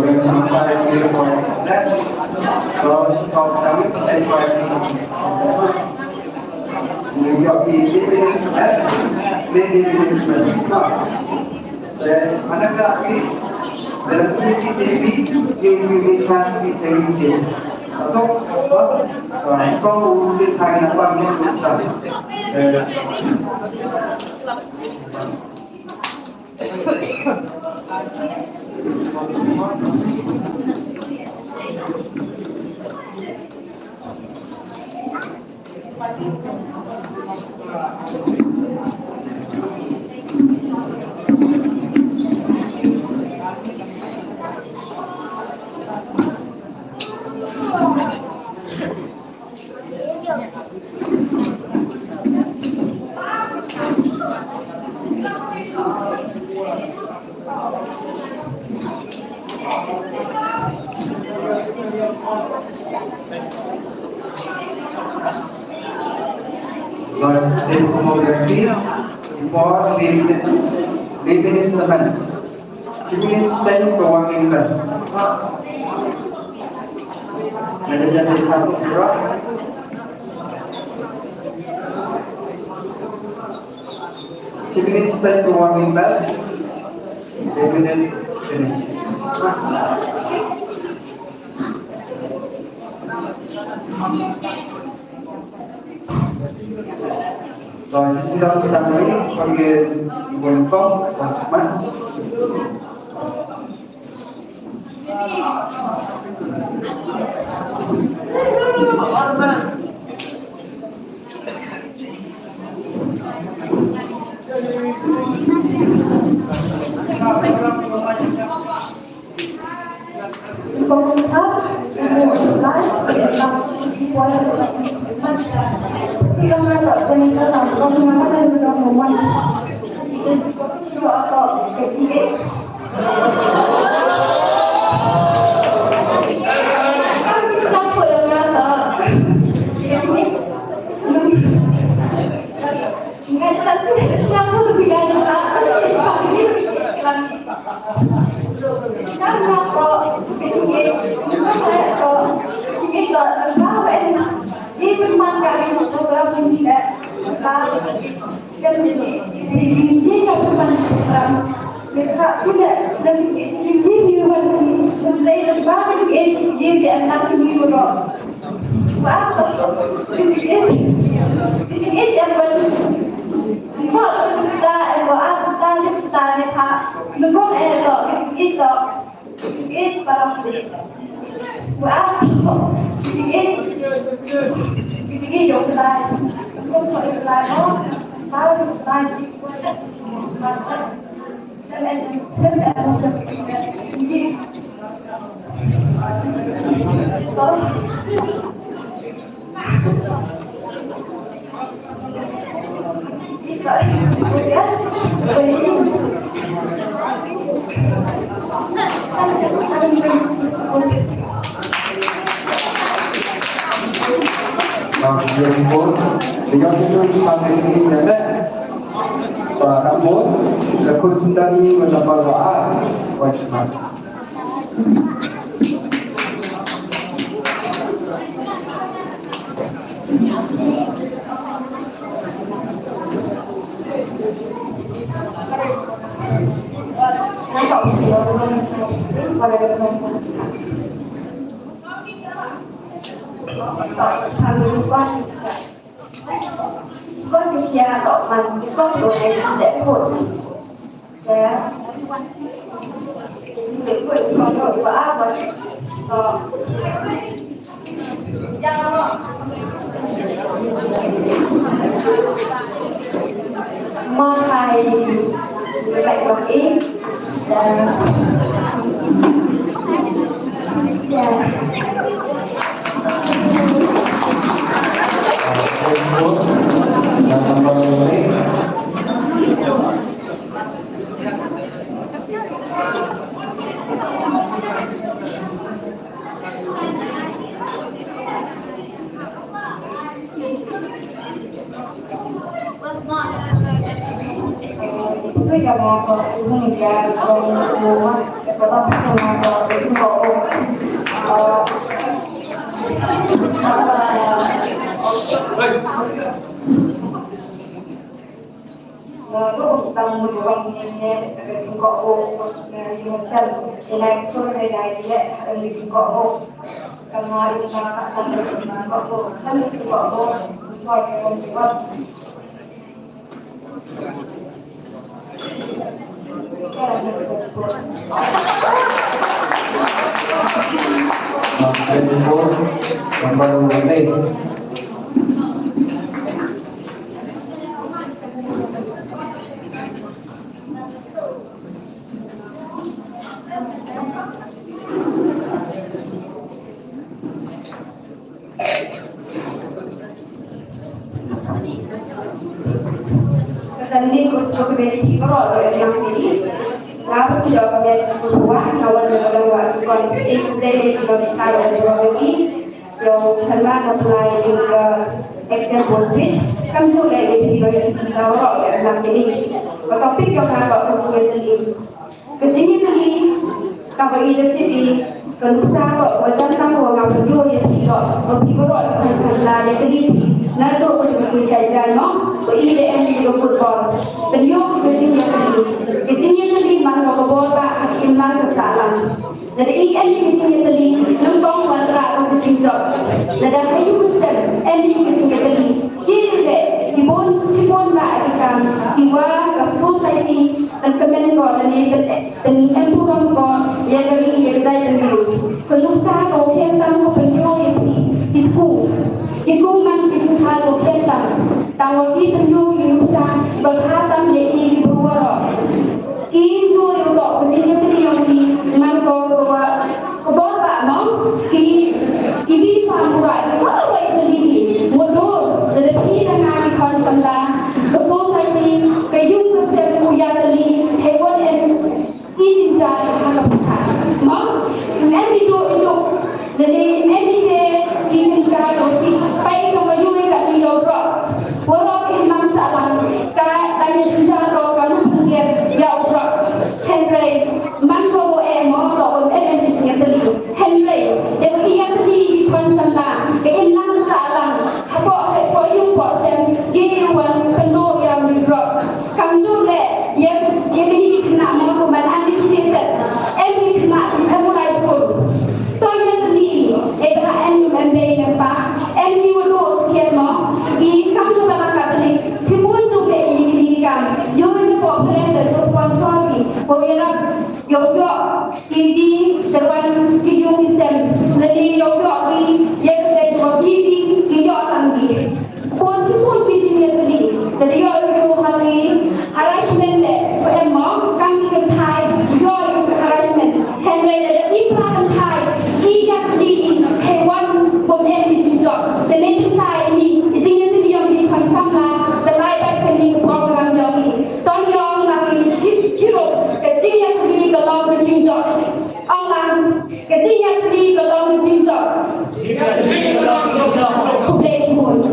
Yang sampai di dan kalau kami enjoy New York di dan manakah lagi dalam TV yang diminati sehingga atau kau mungkin saya nampak ini besar. Logistik demografi for limited seven. Civilian stand keuangan kan. Ada jadi satu berapa? Civilian stand keuangan kan. Limited finish. Rồi xin đón sự đăng ký con người nguồn công và sức mạnh. Pemirsa, mengusulkan tentang kuala kita mendapat cerita tentang bagaimana dan bagaimana itu atau kecil. Siapa yang nada? Ingat lagi, siapa lebih ganda? Karena kok kecil, saya kok kita tahu ini memang kami program tidak dan ini yang bukan program mereka tidak dan ini juga menjadi bagian dari anak ini bro. Waktu ini yang baru kita kita kita nunggu itu para waktu ini jauh sekali, kau sudah lama, kalau lagi dan ini Dia pun dia itu cuma kecil saja. Namun lekun sendiri mendapat doa wajib. Có chữ kia cộng bằng cái góc độ này chỉ để một đấy chỉ để một con đội của áp và mơ hay lạnh bằng ít Facebook dan nomor ini itu yang mau ini dia rumah kota mau berjumpa lúc sedang berjuang ini jengkok Universal UNESCO dari dia di jengkok karena itu sangat jengkok kan jengkok wajib jengkok Facebook nomor ini Jadi kursus kebeli kalau yang ini, lalu juga kebeli sepuluhan, awal dari sekolah ini dari Indonesia dan Indonesia, yang cermat apply juga Excel Postfit, kan sudah di Indonesia kalau yang ini, topik yang agak kecil sendiri, kecilnya tadi, kalau identiti kenusa kok wajan tamu nggak berdua ya tiga kalau masalah yang tadi nado ko juga saja no ko IDM juga football beliau kecilnya tadi mana ko bola imlan kesalah jadi IDM kecilnya tadi nongkong warra ko kecil nada kayu sen MD kecilnya tadi kiri cibon ba kita tiwa ke society dan kemen ko dan empuran ko ya dari ya dari kenusa ko kentam ko beliau yang Iku man itu hal kita. Tahu kita juga ilusa berhatam jadi berwara. Kintu itu kecilnya tadi yang di man ko ba no ki ibi pamura itu apa itu lagi. Motor dari sini dengan konsenla ke society ke yung kesep punya tali hewan and izin cari hal apa. Mau itu jadi ke izin cari osi. Baik kemajuan kat di Outros, walau imam salam, tanya sejarah kalau punya ya Outros, Henry, mango emo atau di sini tadi, Henry, yang ia tadi di konsenla, imam salam, apa yung bosen, dia yang penuh yang Outros, kamsul yang ini kena mau kemudian anticipated, ini kena mulai school, so yang tadi, Abraham membayar apa? MD would sekian mo, kamu dalam Katolik, cipun juga ini kan, yo ini populer dan sponsor ni, bolehlah yo TV terban kiyung isem, jadi yo ni yang saya TV kiyung lagi, pun cipun di sini tadi, jadi yo hari harassment le, so emang kami kan Thai, yo harassment, Henry ada ipra kan Thai, iya di hewan bom di Jinjok, dan itu Thai ini, jika itu yang di konsamla, dan lain kali program yang ini, tahun yang lagi ciro, kecilnya sendiri kalau ke Jinjok, orang kecilnya sendiri kalau ke Jinjok, populasi pun,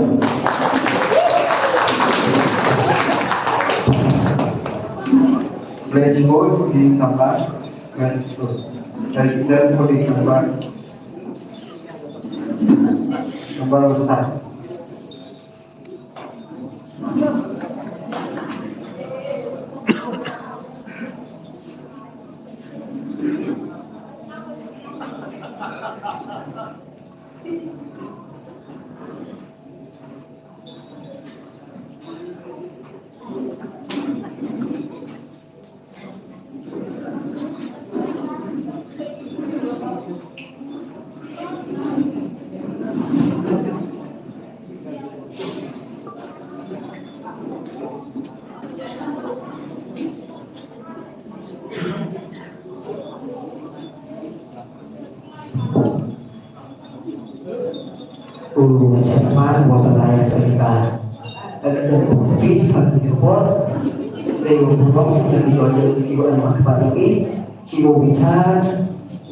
Flashboard di Sabah, Presiden Politik nomor 1. Chairman Wabalaya Perintah Eksekutif Speech Parti Report Dewa Burong yang dijual segi orang makbar ini Kibo Bicar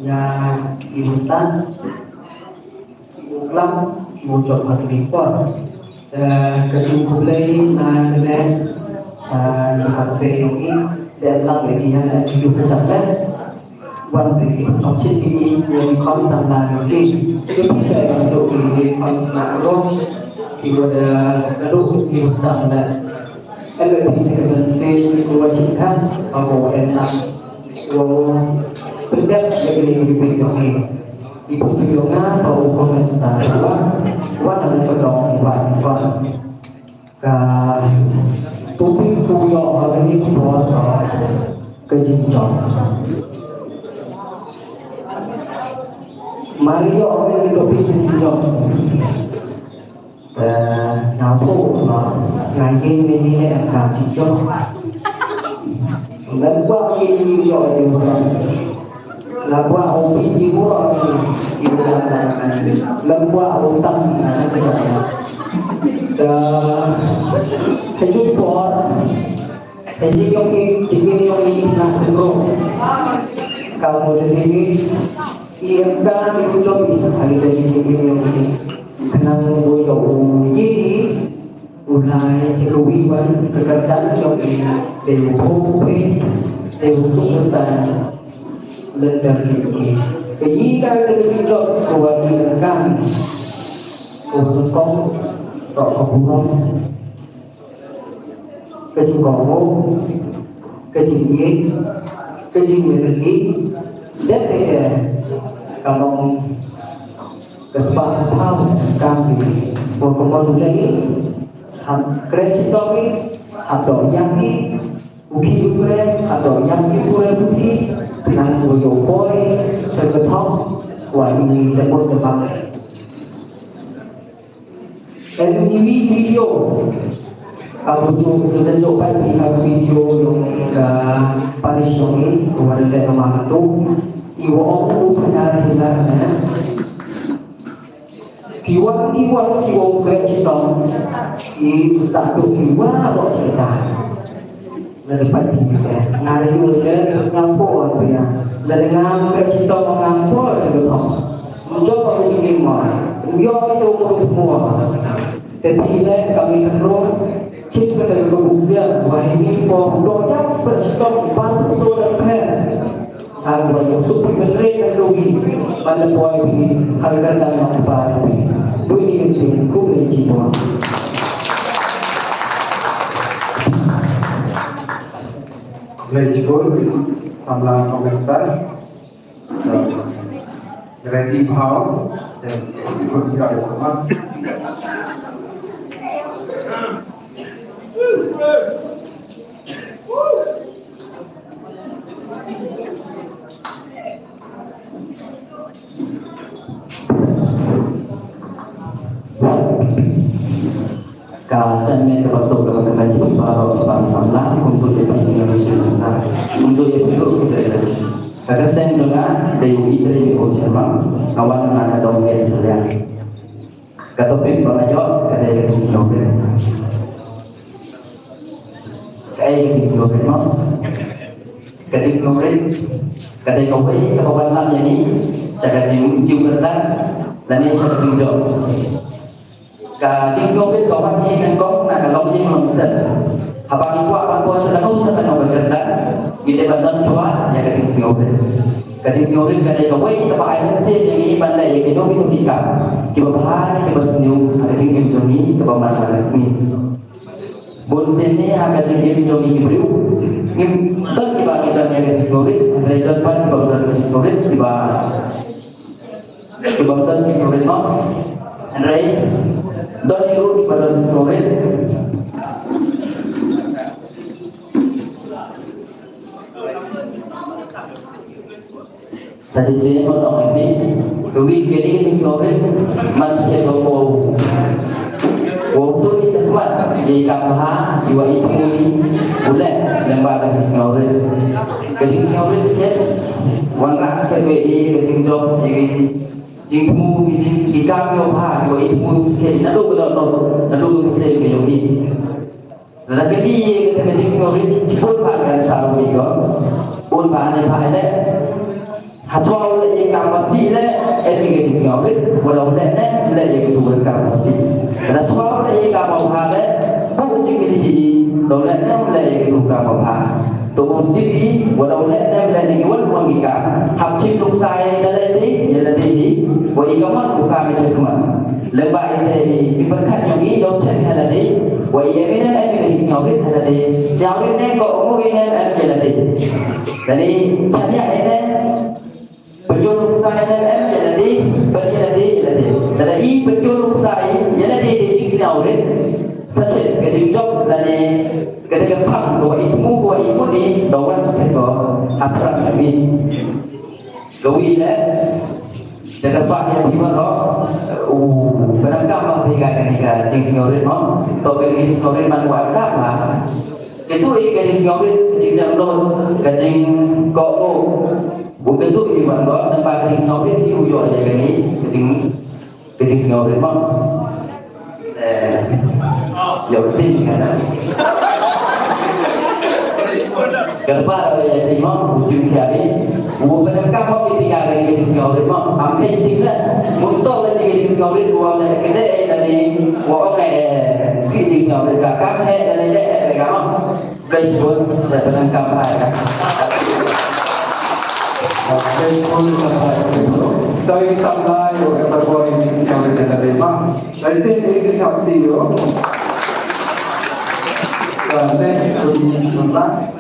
yang Kibo Stan Kibo Klam Kibo Jok Parti Report Kecil Kulai Nah Kenek Kibat Perintah dan lang lagi yang hidup kecapaiวันที่ของชิ้นนี้มีความสำคัญที่ที่ได้บรรจุในความหนาร่มที่ว่าระดับสิ่งต่างๆและอะไรที่จะเป็นสิ่งว่าชิ้นท่านเอาไว้ในว่าเป็นแบบyang diberi ini ibu beliaunya atau komentarว่านั่นเป็นดอกว่าสิ่งว่าการtupi kuyo hari ini buat kejincong Mario orang itu pergi cincong dan satu ngaji ini akan cincong dan buat ini juga juga buat hobi jiwa ini dan buat utang anak saya dan hidup buat hidup yang ini nak kerong kalau ini Ia kan diucapkan hari dari cikin yang ini kenang boyo ini ulai cekuwiwan kekerjaan yang ini dewa kopi dewa suksesan lentar kisi jika kita cicok kewajiban kami untuk kau tak kebunuh kecingkongo kecingin lagi DPR kalau kesempatan kami berkembang lagi, kerja kami atau yang ini, ukir kue atau yang ini kue putih, dengan boyo boy, cerbetok, wani dapur sebab. Dan ini video, kalau kita coba lihat video yang Paris ini, kemarin dari nama itu. Iwa aku kenal hilangnya. Kiwan krecitong i satu kiwa lo cerita. Daripada kita ngari udah terus ngampo apa ya. Dari ngam krecitong ngampo cerita. Mencoba menjadi mah. Yo itu semua. Jadi kami terus cinta dari kebuksian. Wah ini mau doa krecitong bantu saudara keren. Hal yang super menteri dan rugi pada poin ini agar dalam apa ini bunyi ini kulit jiwa. Flashboard sambil komentar ready how dan ikut tidak ada Kacan yang termasuk dalam kembali baru bangsa lain untuk jadi Indonesia untuk yang perlu kita jadi. Kadang kadang juga dari itu yang ucapkan kawan anak dong yang selain. Kata pun belajar kadang kecil slogan. Kayak kecil slogan mah. Kecil slogan kadang kau beri kawan lam yang ini cara jiu kertas dan ini cara tunjuk. Kecil slogan kawan ini kan kau nak kalau dia belum set. Habang ibu apa sudah tahu sudah tahu berkertas. Kita dan cuan yang kecil singorin kecil singorin kan ada kawai tapi ayam sih yang ini bandar yang kita hidup kita kita bahan kita senyum kecil emjomi kita mana resmi bonsen ni kecil emjomi kita beri ni dan kita yang kecil singorin dari depan kita dan kecil singorin kita dan kecil singorin no Andrei dan itu kita dan kecil singorin Saja saya pun orang ini, lebih gede kecil singorin, macam yang kau waktu ni cepat di kampah, di wajib ini, boleh lembaga kecil singorin sikit, warna sikit bedi kecil job, jadi jingmu di kampah, di wajib sikit, lalu mesti menjadi. Lagi ni kecil singorin cepat pakai sarung juga, pun pakai pakai Hatwa oleh yang kapasi le, ini kecil singorin, walau le yang itu berkapasi. Dan hatwa oleh yang kapal le, bukan jadi oleh yang itu kapal. Tuh jadi walau le yang iwan wanita, hapcip tuk saya daladi, wah ikaman bukan macam mana. Lebih ini diperkat yang ini docen daladi, wah ini kecil singorin daladi. Singorin ni kau umur ini daladi. Jadi cahaya ini Berjuluk saya dan jadi berjadi. Jadi berjuluk saya jadi di sini awal. Sakit kerja job dan kerja pang dua itu ni lawan sakit ko aturan kami. Gawi le dekat pak yang di mana berangkat mahligai kan sini awal no. Tapi di sini awal mana buat apa? Itu kerja sini awal kerja job kerja ko bukan tu ini bangga nampak kecil singorin di ujung aja ni kecil singorin mah ya penting kan kenapa ya imam ujung kali bukan kamu ketika kali kecil singorin mah ambil istilah untuk lagi kecil singorin uang lagi gede dari uang kecil singorin kakak dari kamu belajar dan kamu Facebook dari sampai kategori ini yang diterima dari sini kita video dan next di sebelah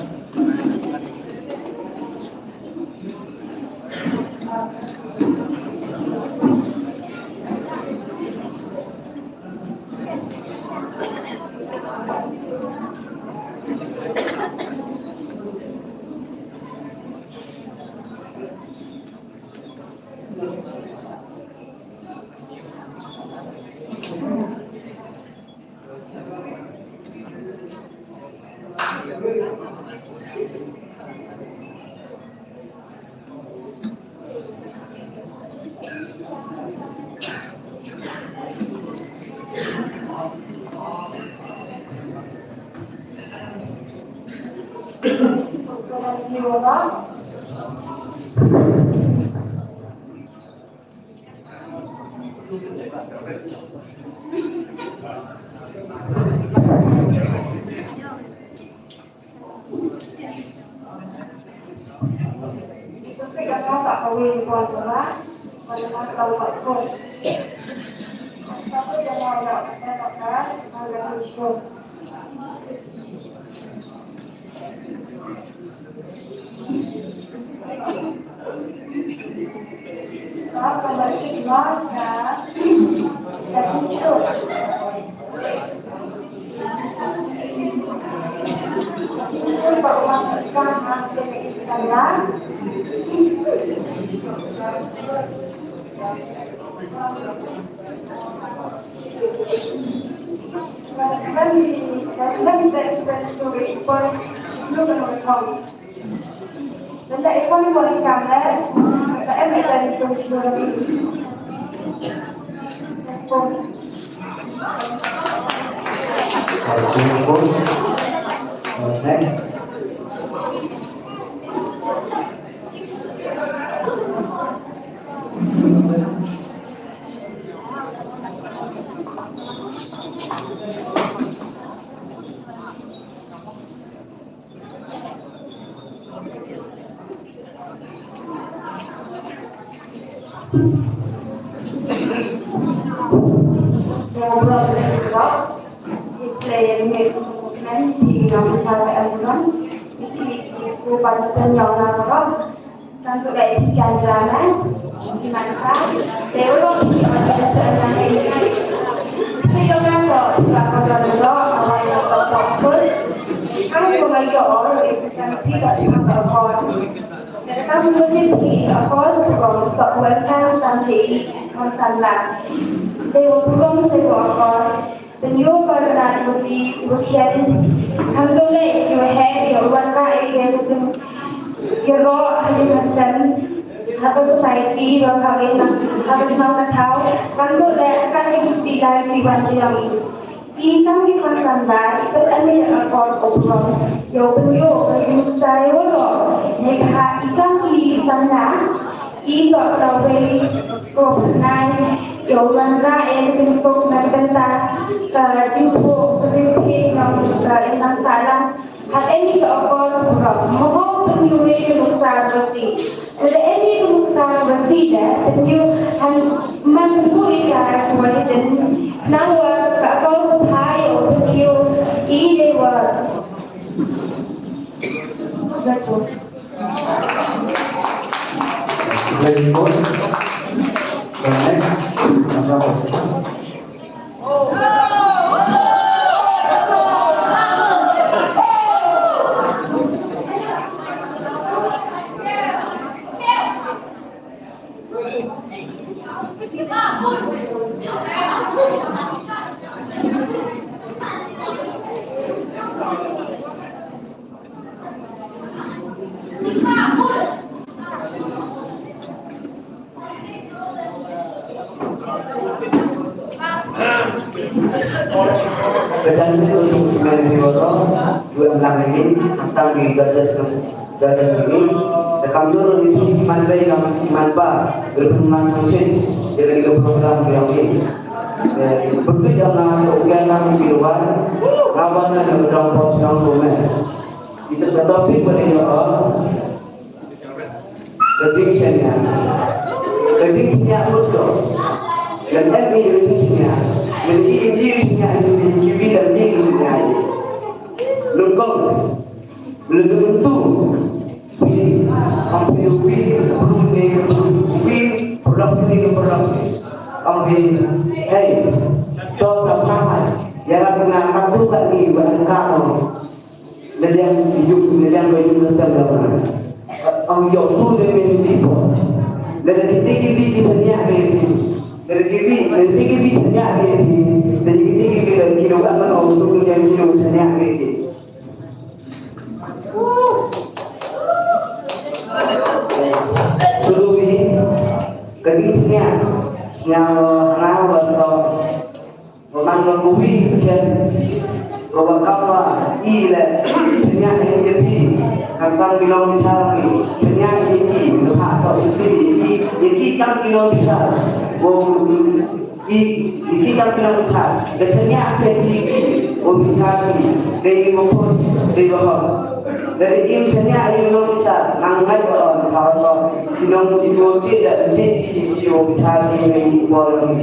Kawin kuasa, pada tahu paspor. Tapi yang ada siswa. Kalau balik di mana, dan siswa. Siswa baru makan makan saya. Kami dari story ikon belum menonton. Dan tak ikon boleh kamera, tak emak dari story. Respon. next ngobrol dengan rock iklim nanti yang sampai alunan itu pada penyawa rock dan juga ikan lama dimana teolog di organisasi ini itu yang ada juga pada awal yang terpakul kami mengajar orang itu kan tidak sama orang dan kami mesti orang untuk UMKM nanti konsanlah Dewa Pulang Dewa Akor dan juga berat bagi bagian kantornya itu ya warna itu kira ahli hasan atau society atau harus mau tahu kantornya akan ikuti dari diwan yang itu Isang di konsanlah itu ane akor obrol ya beliau bagi saya lo nekha isang di sana itu rawe ko nai yo landa jensuk na benta jimpo yang inang salam hal ini ke akor obrol mau beliau muksa berarti ada ini muksa berarti dah beliau han mantu ika kuai dan nawa ka akor hayo beliau ini wa that's all. Let's go. The next is Kecantik untuk mendiworo dua belang ini tentang di jajah ini rekam dulu di manbai manba berhubungan sosial dari program yang ini betul jangan ujian di luar lawan dan kelompok yang sumen itu tetapi pada rejeksinya betul dan MI rejeksinya jadi injilnya ini kibi dan jinnya lengkap lentu pi ambil pi produk ambil hey to sama ya kena kartu kan ni bahan kamu dan yang hidup besar gambar ambil yosu dan mendipo dan kibi kitanya dari kibi tanya ini dari kibi dan kilo akan usul yang kilo tanya ini suruh ini kecilnya yang kenal atau memang membui sekian kawa ila tanya yang jadi tentang bilang bicara ini tanya ini lupa atau ini kan bilang bicara iki kan bilang bicara kecilnya sekali bicara dari maupun dari bawah dari ini misalnya bilang bicara nangai orang kalau bilang diwujud dan jadi bicara ini boleh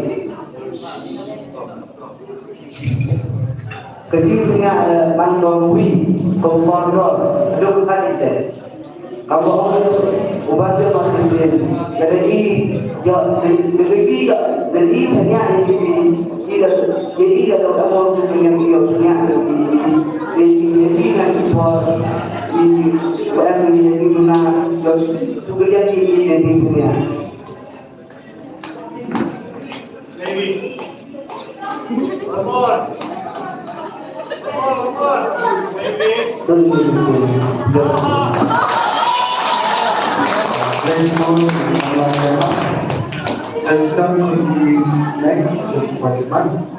kecilnya ada mandorwi kompor ada bukan itu kalau orang ubahnya masih sendiri dari dari tanya ini tidak ada emosi yang biasanya jadi nanti buat UM ini guna sudah ini dari semua Let's come to the next participant.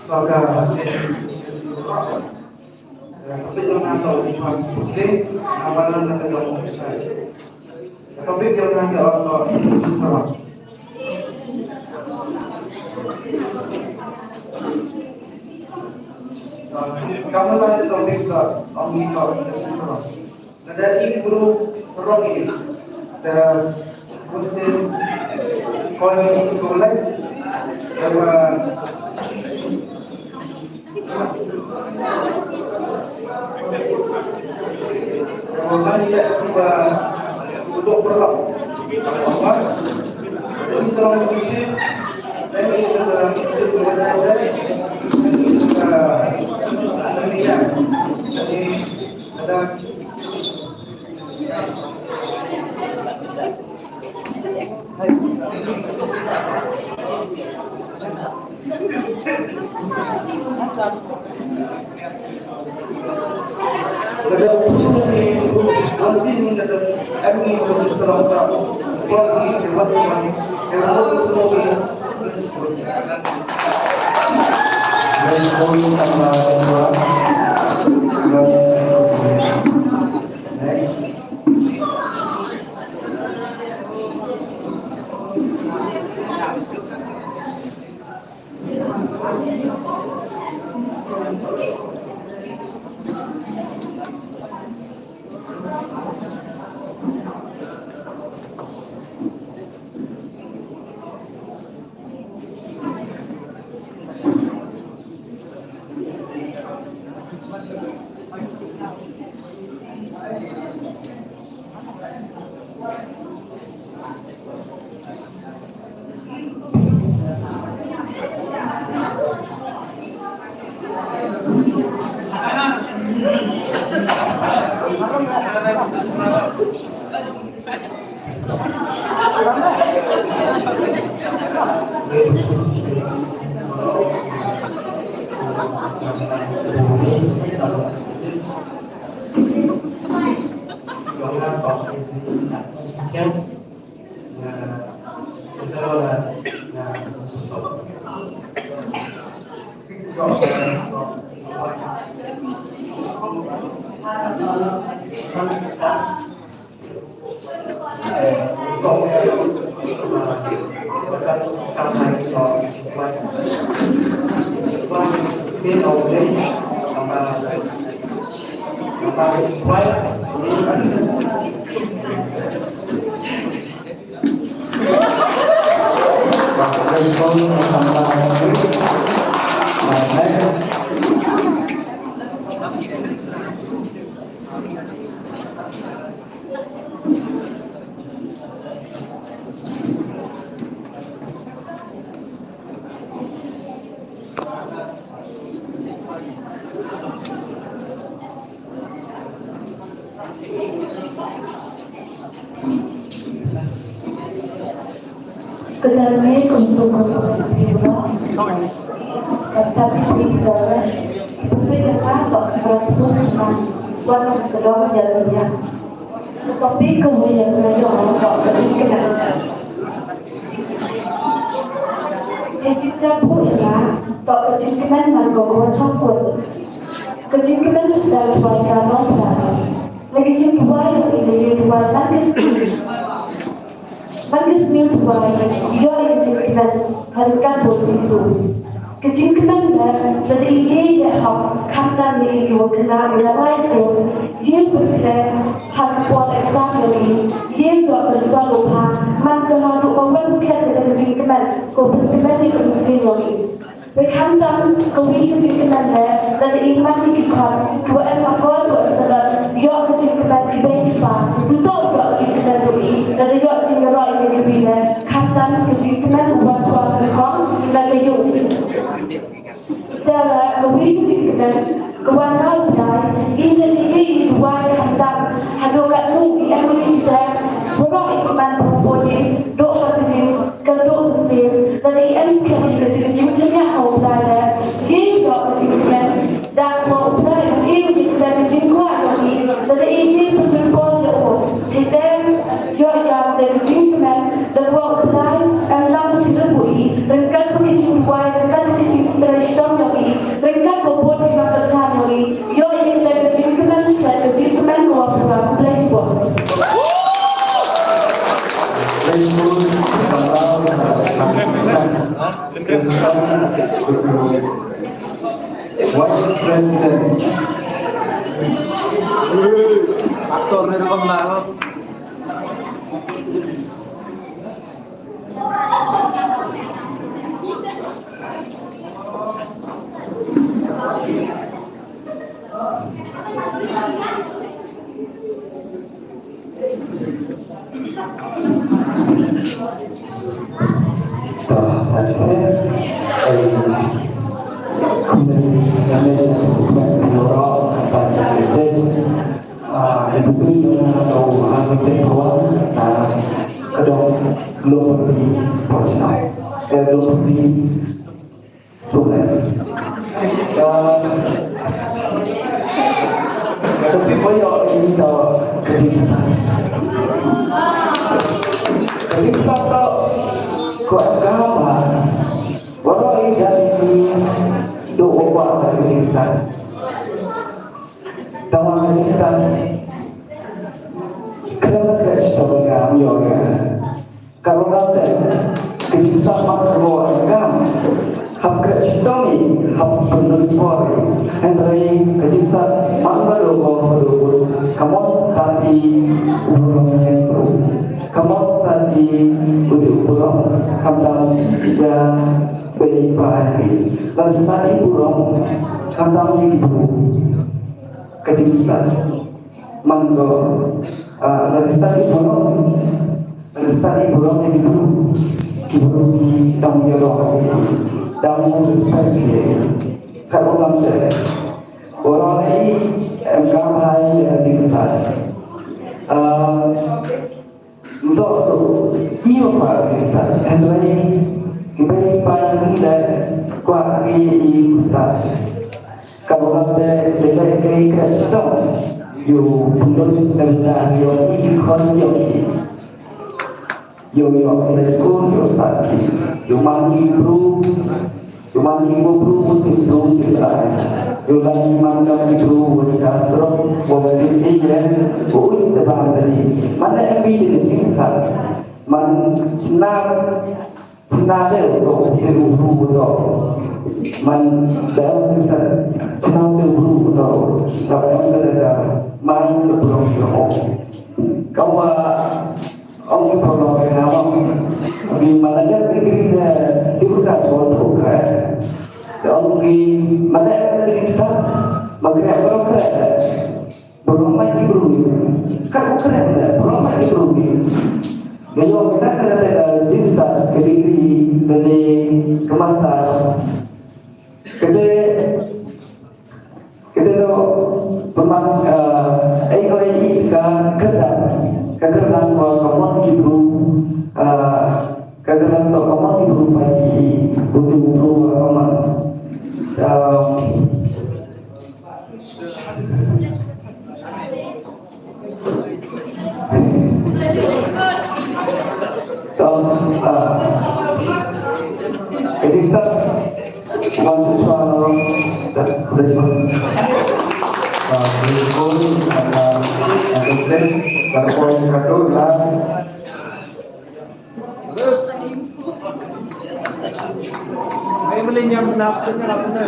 Maka tapi jangan tahu muslim amalan dan agama Islam. Tapi jangan tahu Islam. Kamu lah topik Islam. Dari guru serong ini dan muslim kalau ini cukup lagi Kemudian dia tiba duduk berlap. Ini serang kisi dan ini juga kisi berwajah jadi ada Kada usulnya masih mendapat kami untuk selawat bagi debat-debat yang berlangsung. Respon sama kedua. Next. Kejarnya konsum konsumen tetapi tidak berbeda atau berasumsikan warna kedua jasanya tetapi kemudian mereka untuk kecintaan kecintaan pun ialah tak kecintaan mereka buat campur kecintaan sudah sebagai normal lagi cintaan yang ini dua tangkis Bagus mimpi ia kecilkan harkan berjisu. Kecilkan dan jadi ia hak kamdan ini juga kena realize ko ia berkata hak buat exam lagi ia juga berselalu ha man kehadu kawan sekian dengan kecilkan ko berkata di kondisi lagi. Berkamdan kami kecilkan dan iman dikikar dua emakor dua saudara ia kecilkan ibadah pa untuk dua kecilkan doi dan ia kecilkan ini bila kamdan kecilkan buat suara kau dan ia dalam kami kecilkan kewanau dan ini jadi dua kamdan hadokat mu yang kita berok iman perempuan doa kecil kedua kecil dari sekali kecil kecilnya awalnya dia kecilkan dan mau berani Vice President. Aktor na naman lang. Setelah selesai, kemudian sebutkan orang pada tes yang betul atau harus dibuat kedua belum pergi personal, belum pergi sungai. Tapi banyak ini tahu kejisan. Kejisan tahu kuat apa? Walau ini jadi doa buat kejisan. Tahu kejisan. Kenapa kejisan kami orang? Kalau kata kejisan makan orang, hak kejisan ni hak penelpon. Antara kejisan mana logo kamu studi urang yang pro. Kamu studi urang kamu ya berpahari. Lalu studi urang kamu itu kejisan manggo. Lalu studi urang yang itu kita tahu ya roh, tahu respect dia. Kalau nafsu orang ini menggamai kejisan. Untuk iyo pak kejisan. Antara kita paling dan kuat di ustaz. Kalau kita lihat kejisan, you pun dan you ini konjunsi. You in school you study. You mangi guru. Cuma ibu guru itu cerita, juga mana itu berjasro, boleh dijalan, boleh depan tadi. Mana yang beda cerita, man sinar itu guru itu, man dalam cerita sinar itu guru itu, kalau yang ada main ke pulau kau orang pulau kenapa? Di mana aja pikirnya dibuka suatu kan? Orang di mana ada kita, makanya orang keren, belum mati belum, kan keren belum mati belum. Jadi kita kena ada cinta ke diri dari kemasan. Kita tu memang ekonomi kekerjaan kawan itu. Kadang-kadang tak kamu itu pagi untuk kamu kecinta mahasiswa dan bersama berikut asisten Kapolres Katolas. Ay malinyam na ako na.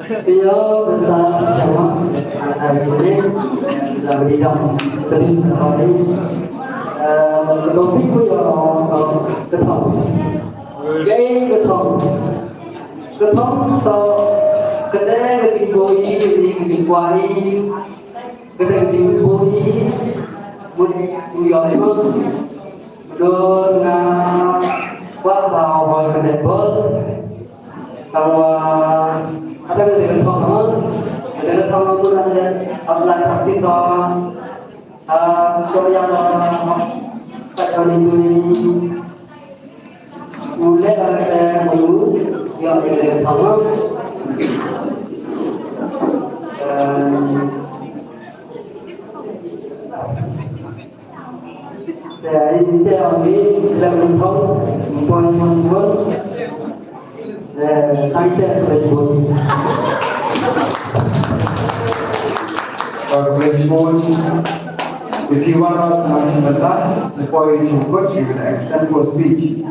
Dia besar semua hari ini dalam bidang terus sekali. Topik pun yang ketong, gay ketong atau kedai kecil boi, kecil kuali, kedai kecil boi, buyar itu, dengan warna kedai bol, sama ada kedai ketong pun ada aplan praktis yang pada ini mulai ada mulu yang ada sama dari saya ini dalam tahun poin sembilan kami tidak bersebut. Respon the keyword masih bentar, the point you put, you can extend for speech.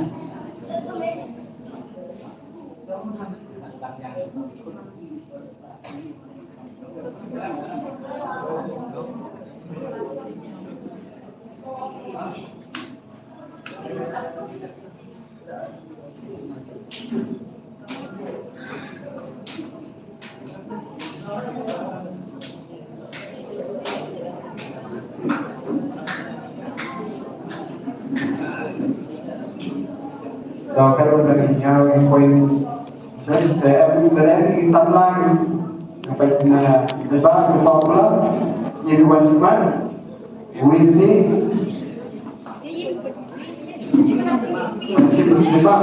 Kalau dari yang poin just dari isam lagi apa itu debat popular jadi wajiban winti masih debat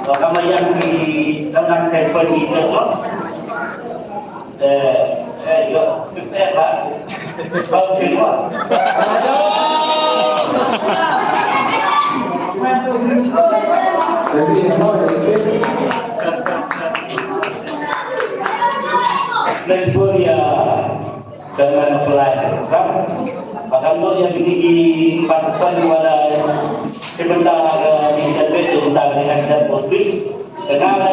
Kalau yang di dalam telepon itu, kita lah, kau semua. Menjulia dengan pelajaran, bahkan yang dimiliki partisipan kepada sebentar di dalam tentang dengan dan posisi, karena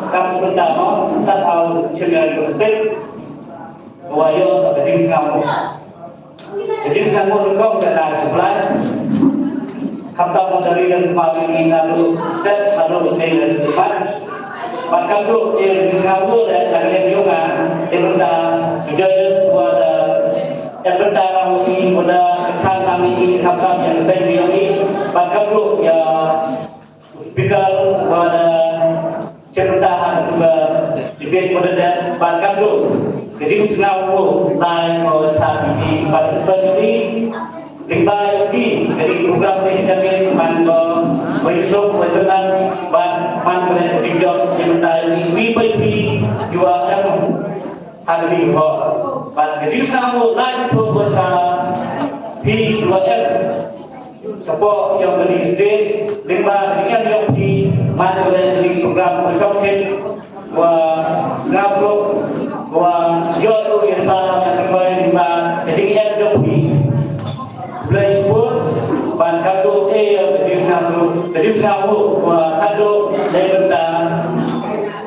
kami sebentar start out channel itu, wayo kecil sangat kau adalah sebelah. Kata dari semua ini lalu step lalu dari depan. Maka tu yang disambut dan yang juga benda judges kepada yang benda kami pada kecil kami ini kata yang saya ini maka tu ya speaker pada cerita juga debate pada dan maka tu jadi senang lain kalau saat ini partisipasi Tinggal di dari program ini kami mandor besok berkenan ban boleh dijawab yang tadi WPP juga yang hari ini ban kecil sama lain coba cara P2M support yang dari stage lima sekian yang di mana dari program project wa ngasuk wa yo biasa yang kemarin lima jadi yang joki belajar pun ban kado jadi nasu wa kado dari benda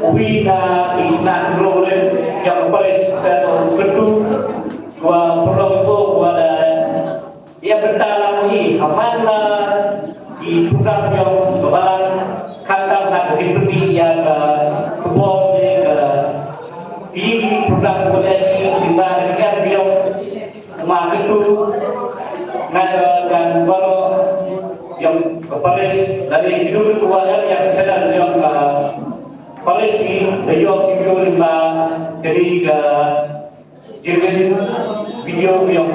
wina ina problem yang paling kedua wa program itu ada yang berdalam ini amanah di program yang berbalan kandang nak seperti yang kebun di program boleh di mana sekian bilang mak itu dan baru yang paling dari hidup keluarga yang sedang yang paling ini beliau video lima dari jadi video yang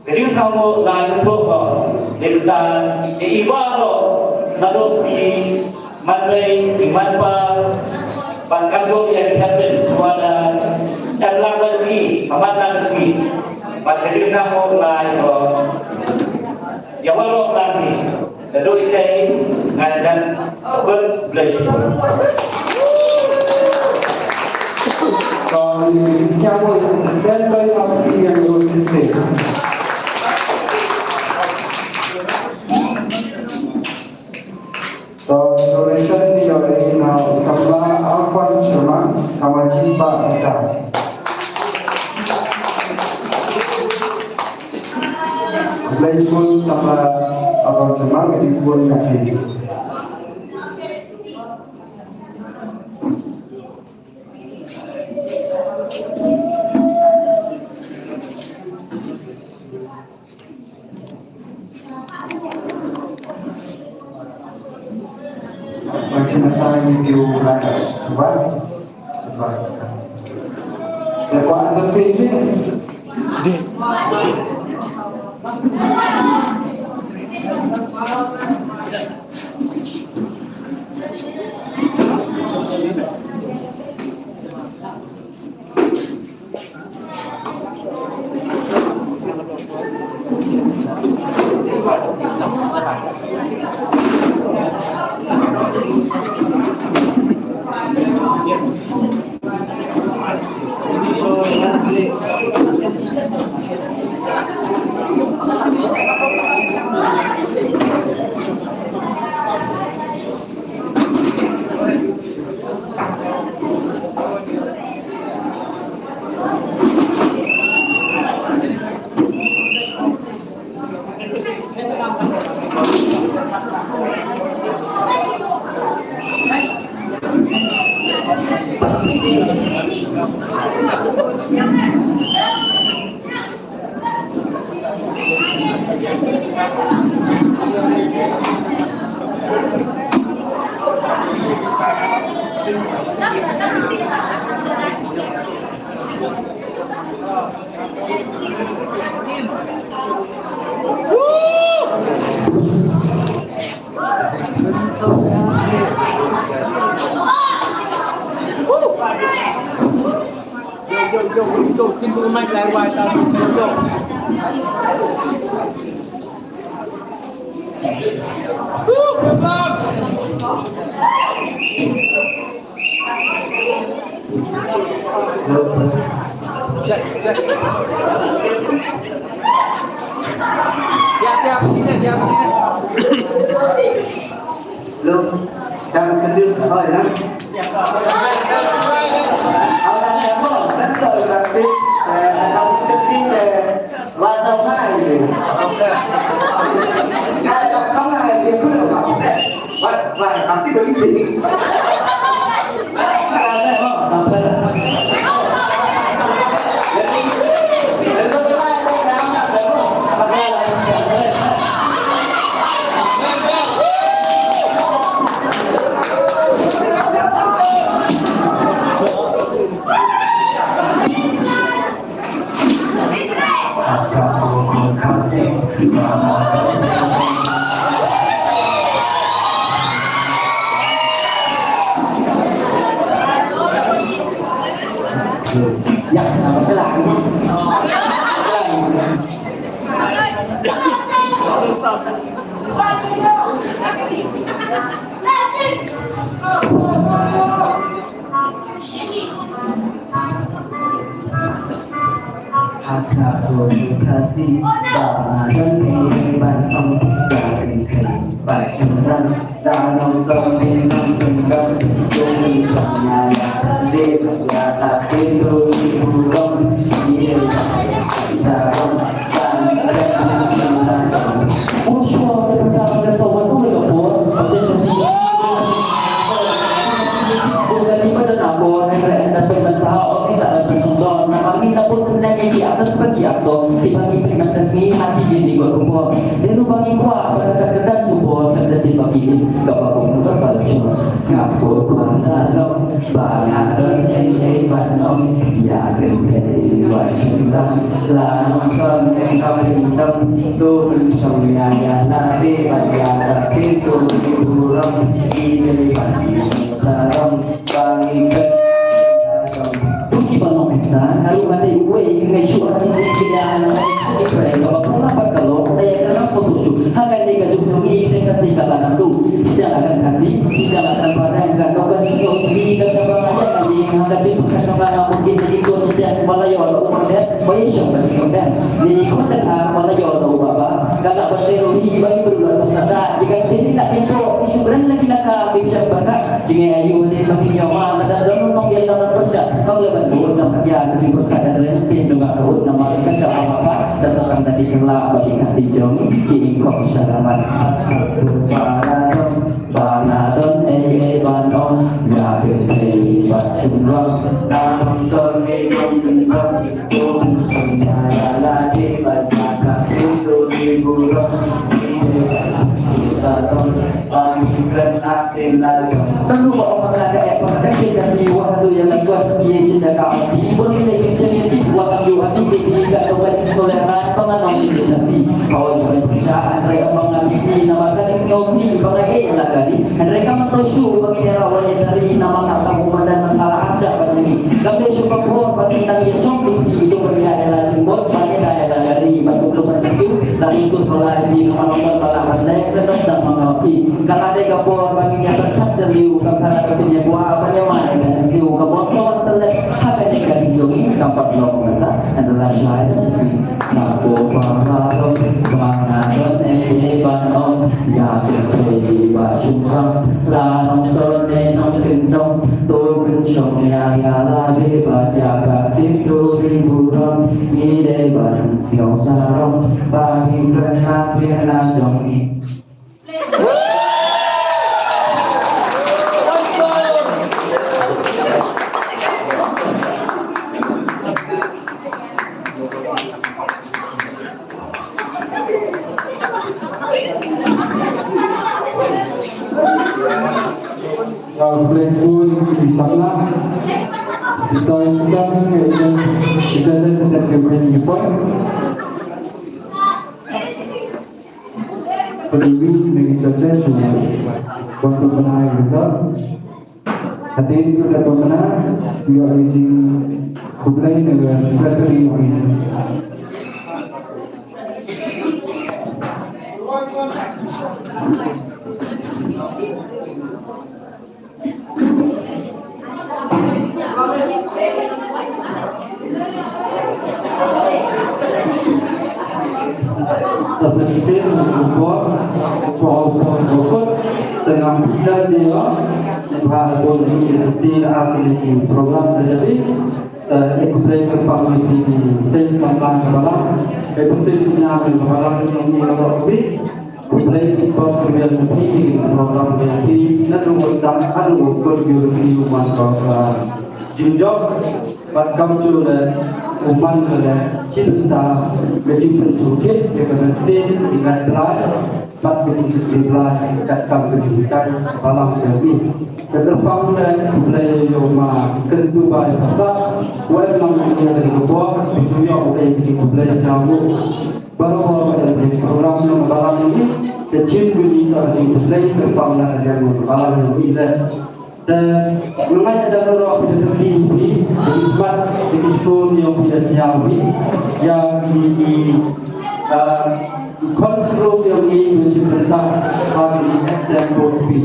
jadi sama lain sopa dan ibaro lalu di mantai di manpa pangkajo yang dikatakan kepada dan lagi amanah resmi pada jadi sama lain yang walau lagi lalu ini dan berbelajar. Còn siamo dentro i nostri stessi. So, duration ni ay na sabla Alfan Sherman kawajis ba kita. Place pun sabla Alfan Sherman kajis pun kaki. Macam mana review lagi? Coba. Lepas ada TV. Yo, simple mic like white out. Check. Tiap sini. Look, jangan kendus apa ya? Orang siapa? Kan kalau gratis, kamu ketik rasa lain. Rasa sama dia pun apa kita? Wah, pasti begitu. Rasa apa? Ya, cái lại. Hasabul kasih badan hebat dari kehidupan dalam sembilan tenggang demi semuanya dia tak tidur di bulan dia sarung dan unsur tentang sesuatu yang buat potensi bukan di pada nabur dan pementau kita bersumber nama kita pun tenang di atas bagi atau dibagi terima kasih hati ini gua kuat dan lu bagi kuat kadang-kadang cuba kadang dibagi gak apa-apa mudah kalau cuma satu pandang banyak dan ini pandang ya kenteri wasyulam langsung kami hitam itu bersama ya nasi banyak itu diurang ini bagi sarang bagi Buki banong isa, kalau mati uwi, ngay syura kinaan ng ikipre, kapag dapat kalau, kaya ka lang sotusyo, hanggang di ka jumong iisay kasi katanan do, siya akan kasih, siya akan parang ka, kau kan ikaw, hindi ka sa mga yan, hindi hanggang dito ka sa mga mungkin dito sa diyan, malayo, alam mo yan, may siya ba ikaw yan, hindi ko na malayo, daw ba ba, kala ba tayo, hindi ba ito sa sada, jika hindi natin po, isyuran lagi na ka, bisya ba ka, jingay ayun, hindi makinyawa, nadadamon ng yan naman pa siya, kau doon na kaya kasi pagkada rin siya juga doon na mereka siya apa datang dari kelak bagi kasih jom diingkong siya naman Banadon banon ya gede bacumrong namun sorgekong tentang senyaya lagi banyak itu diburung kita ton panggilan atin lagi perlu bawa mengaga ekor kaki kasih waktu yang membuat dia cinta kau ibu nilai menjadi waktu hati ketika kau toleran penganong ini kasih kau juga perusahaan mereka menghabisi nama kasih ngausi pengagai lagi mereka mentosu bagi rawan dari nama kata komandan mentala ada pada ini kami suka buat perintah yang sombong itu bagi adalah simbol bagi adalah dari batu lupa itu lalu itu selagi nama nomor balapan dan dan mengerti kalau ada kapur bagi yang berkat jeliu karena kepunya buah apa yang mana dan jeliu kapur soal selesai hanya dengan jeli dapat lokal adalah saya sih napo pangaron pangaron banon ya jadi bacumrang lanong sone nong kendong turun syongnya lagi baca itu ribuan ide bareng siang sarong bagi berenang berenang jongi Kalau place pun di sana kita sedang kita sedang campaign report peduli dengan kita semua untuk menaik result. Hati itu sudah pemenang dia izin kublai dengan secretary ini. Tersedia membuat proses dengan bisa dia berhasil menjadi aktivitas program terjadi ikuti kepamiti di sensasi kepala ikuti penyampaian kepala yang lebih ikuti program ini program ini lalu sedang adu berjudi umat kau jinjok bakam jualan umat jualan cinta kejutan tukit dengan sin dengan belas bat kejutan belas kat kejutan malam ini keterpang dan sebelah rumah kedua bahasa walau yang dari bawah tujuh oleh sebelah sambung baru dari program yang malam ini kecil bunyi dari sebelah terpang dan yang malam ini dan lumayan ada orang punya segi ini hikmat diskusi yang punya senyawi yang di kontrol yang ini sebentar bagi SDM Bospi.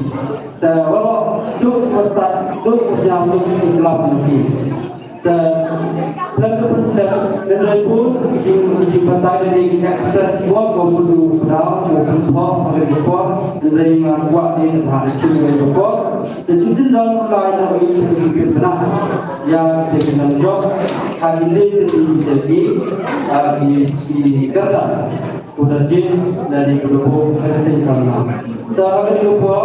Dan kalau duk Ustaz, duk bersiasat di dalam negeri. Dan kemudian dari pun uji batai dari ekspres dua maupun berau maupun top dari support dari kuat di tempat itu dari support. Dan sisi dalam lain yang ini sedikit benar yang dengan job hari ini di Kerta udah jin dari kedua versi sama. Dan kedua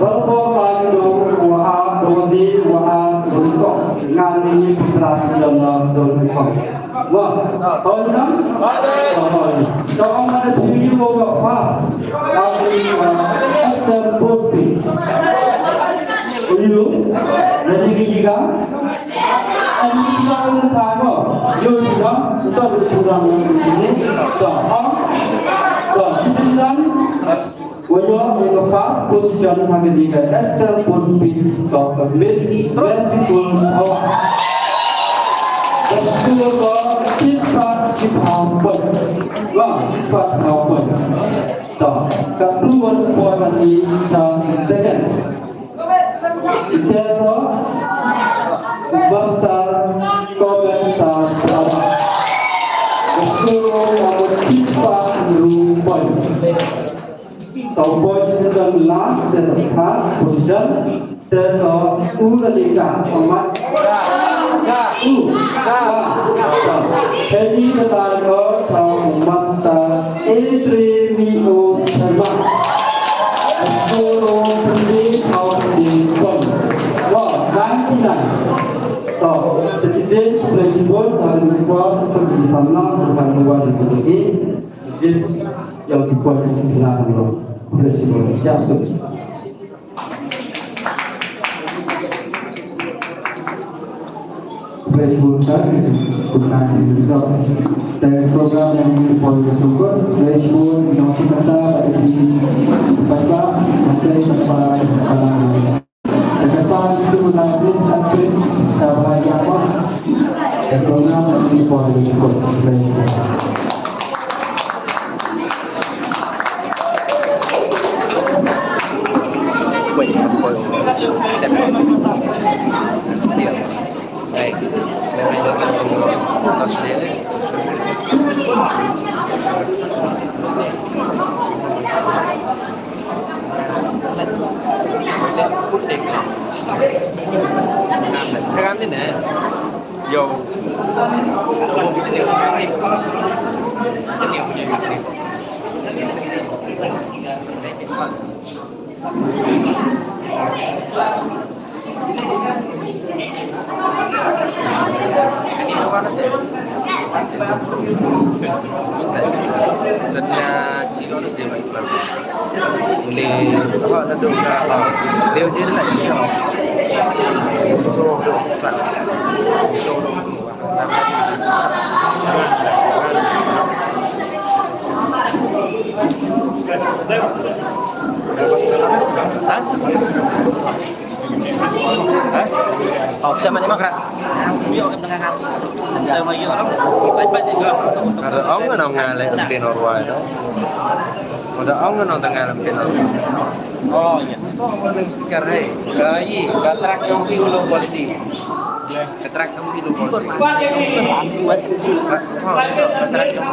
berapa lagi dua di untuk ngani putra dalam kok. Wah, tahu tak? Kalau ada video pas dari SDM Bospi. Ulu, dari juga. Ini sekarang tahu, yo juga untuk berkurang ini. Sembilan, wajah pas posisi kami di SDM Bospi, Messi Betul kok, sifat dipampun. Wah, sifat dipampun. Dah, ketuan puan ini second. Kita Bastar, Kobestar, Prawa. Betul kok, sifat dipampun. Tahu posisi last dan third position. Dan udah amat. Jadi kita master Edremio Sharma. Seluruh pendiri di Pon. Wah, 99. Citizen principal dan kuat pergi sana bukan luar negeri. This yang dibuat di dalam principal jasa. Facebook saya gunakan result dari program yang dibuat tersebut. Facebook yang kita pada sini baca masih sampai depan itu menafis akhir sampai apa dan program yang dibuat tersebut. Baik, memang sendiri. Sekarang ini, yo, Tanya chỉ có gì vậy là thì họ đã được điều gì lại nhiều số độ sẵn số độ sama Demokrat. Ada orang yang ngalih di Norway đó. Ada orang yang tengah di Norway. Oh iya. Speaker hey, gayi, katrak yang pilu politik. Katrak yang pilu politik. Katrak yang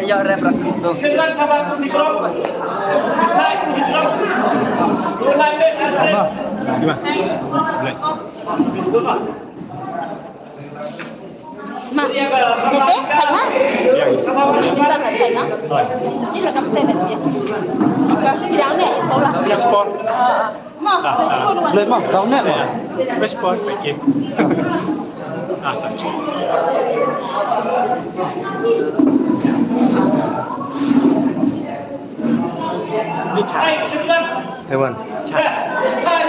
ya reprak tu. Mà, thế thế, sạch á? Bisa nggak sạch á? Ini là cắm tem gì? Cái áo này số là Passport. Mà, passport mà. Lên mà, đóng nè mà. Passport phải kịp. Ini cak. Hewan. Cak. Cak.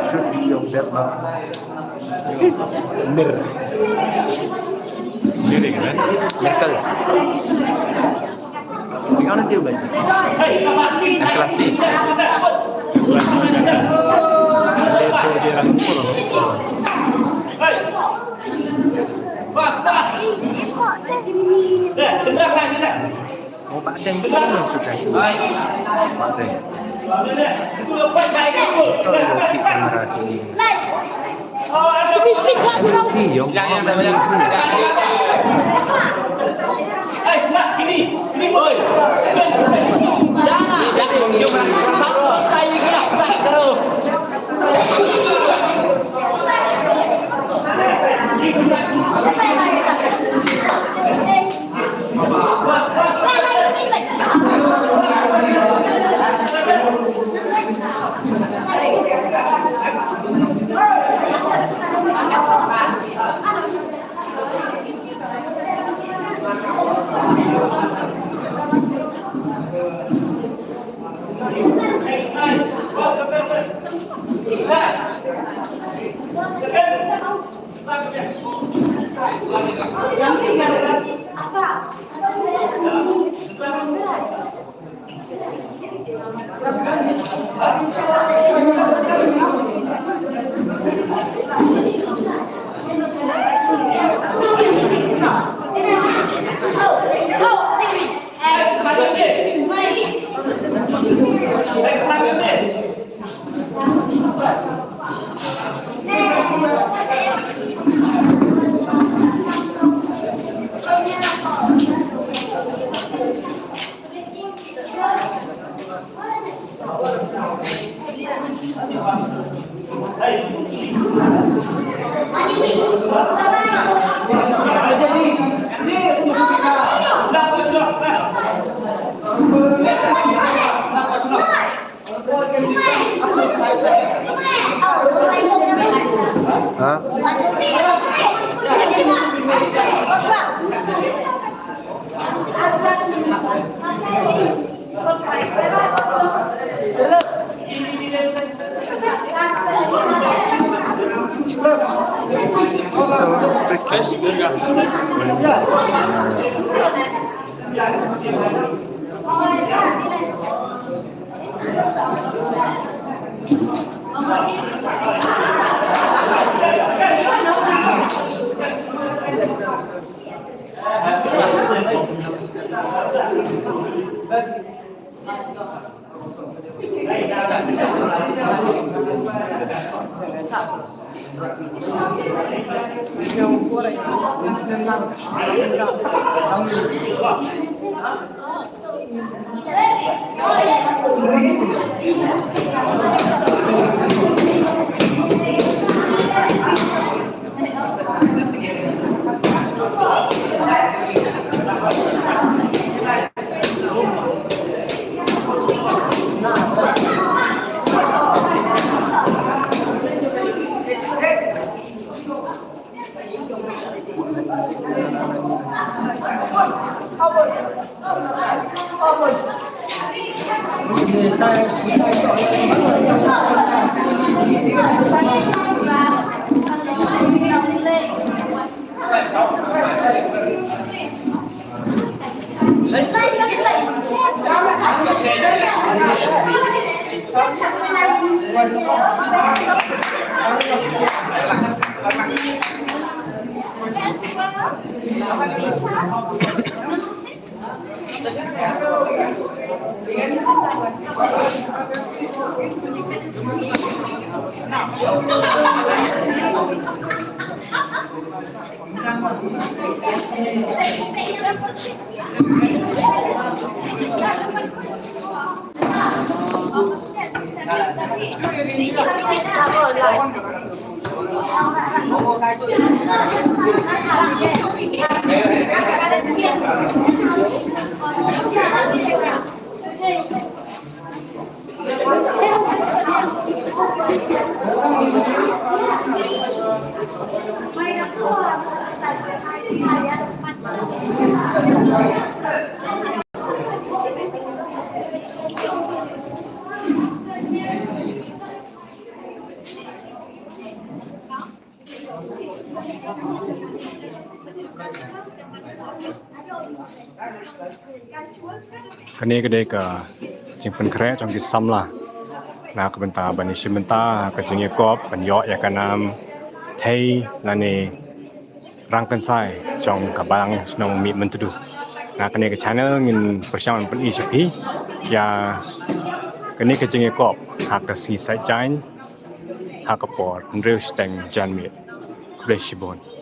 Should be your Vietnam. Mir. Mir kan? Merkel. Bagaimana sih bang? Kelas D. Itu dia langsung. Oh, Pak Deng itu sudah. Pak Deng. Itu lagi kamera ini. Iya, jangan banyak. Hah? Kini kedai ke jingpen kerek trong kisam lah. Nah kebentar bani sebentar ke jengi kop penyok ya kanam thai lani rangkan sai trong kabang senong mi mentudu. Nah kini ke channel ngin persiapan pen ICP ya kini ke jengi kop hak ke singi sai jain hak ke por real steng jan mi. Bless you bon.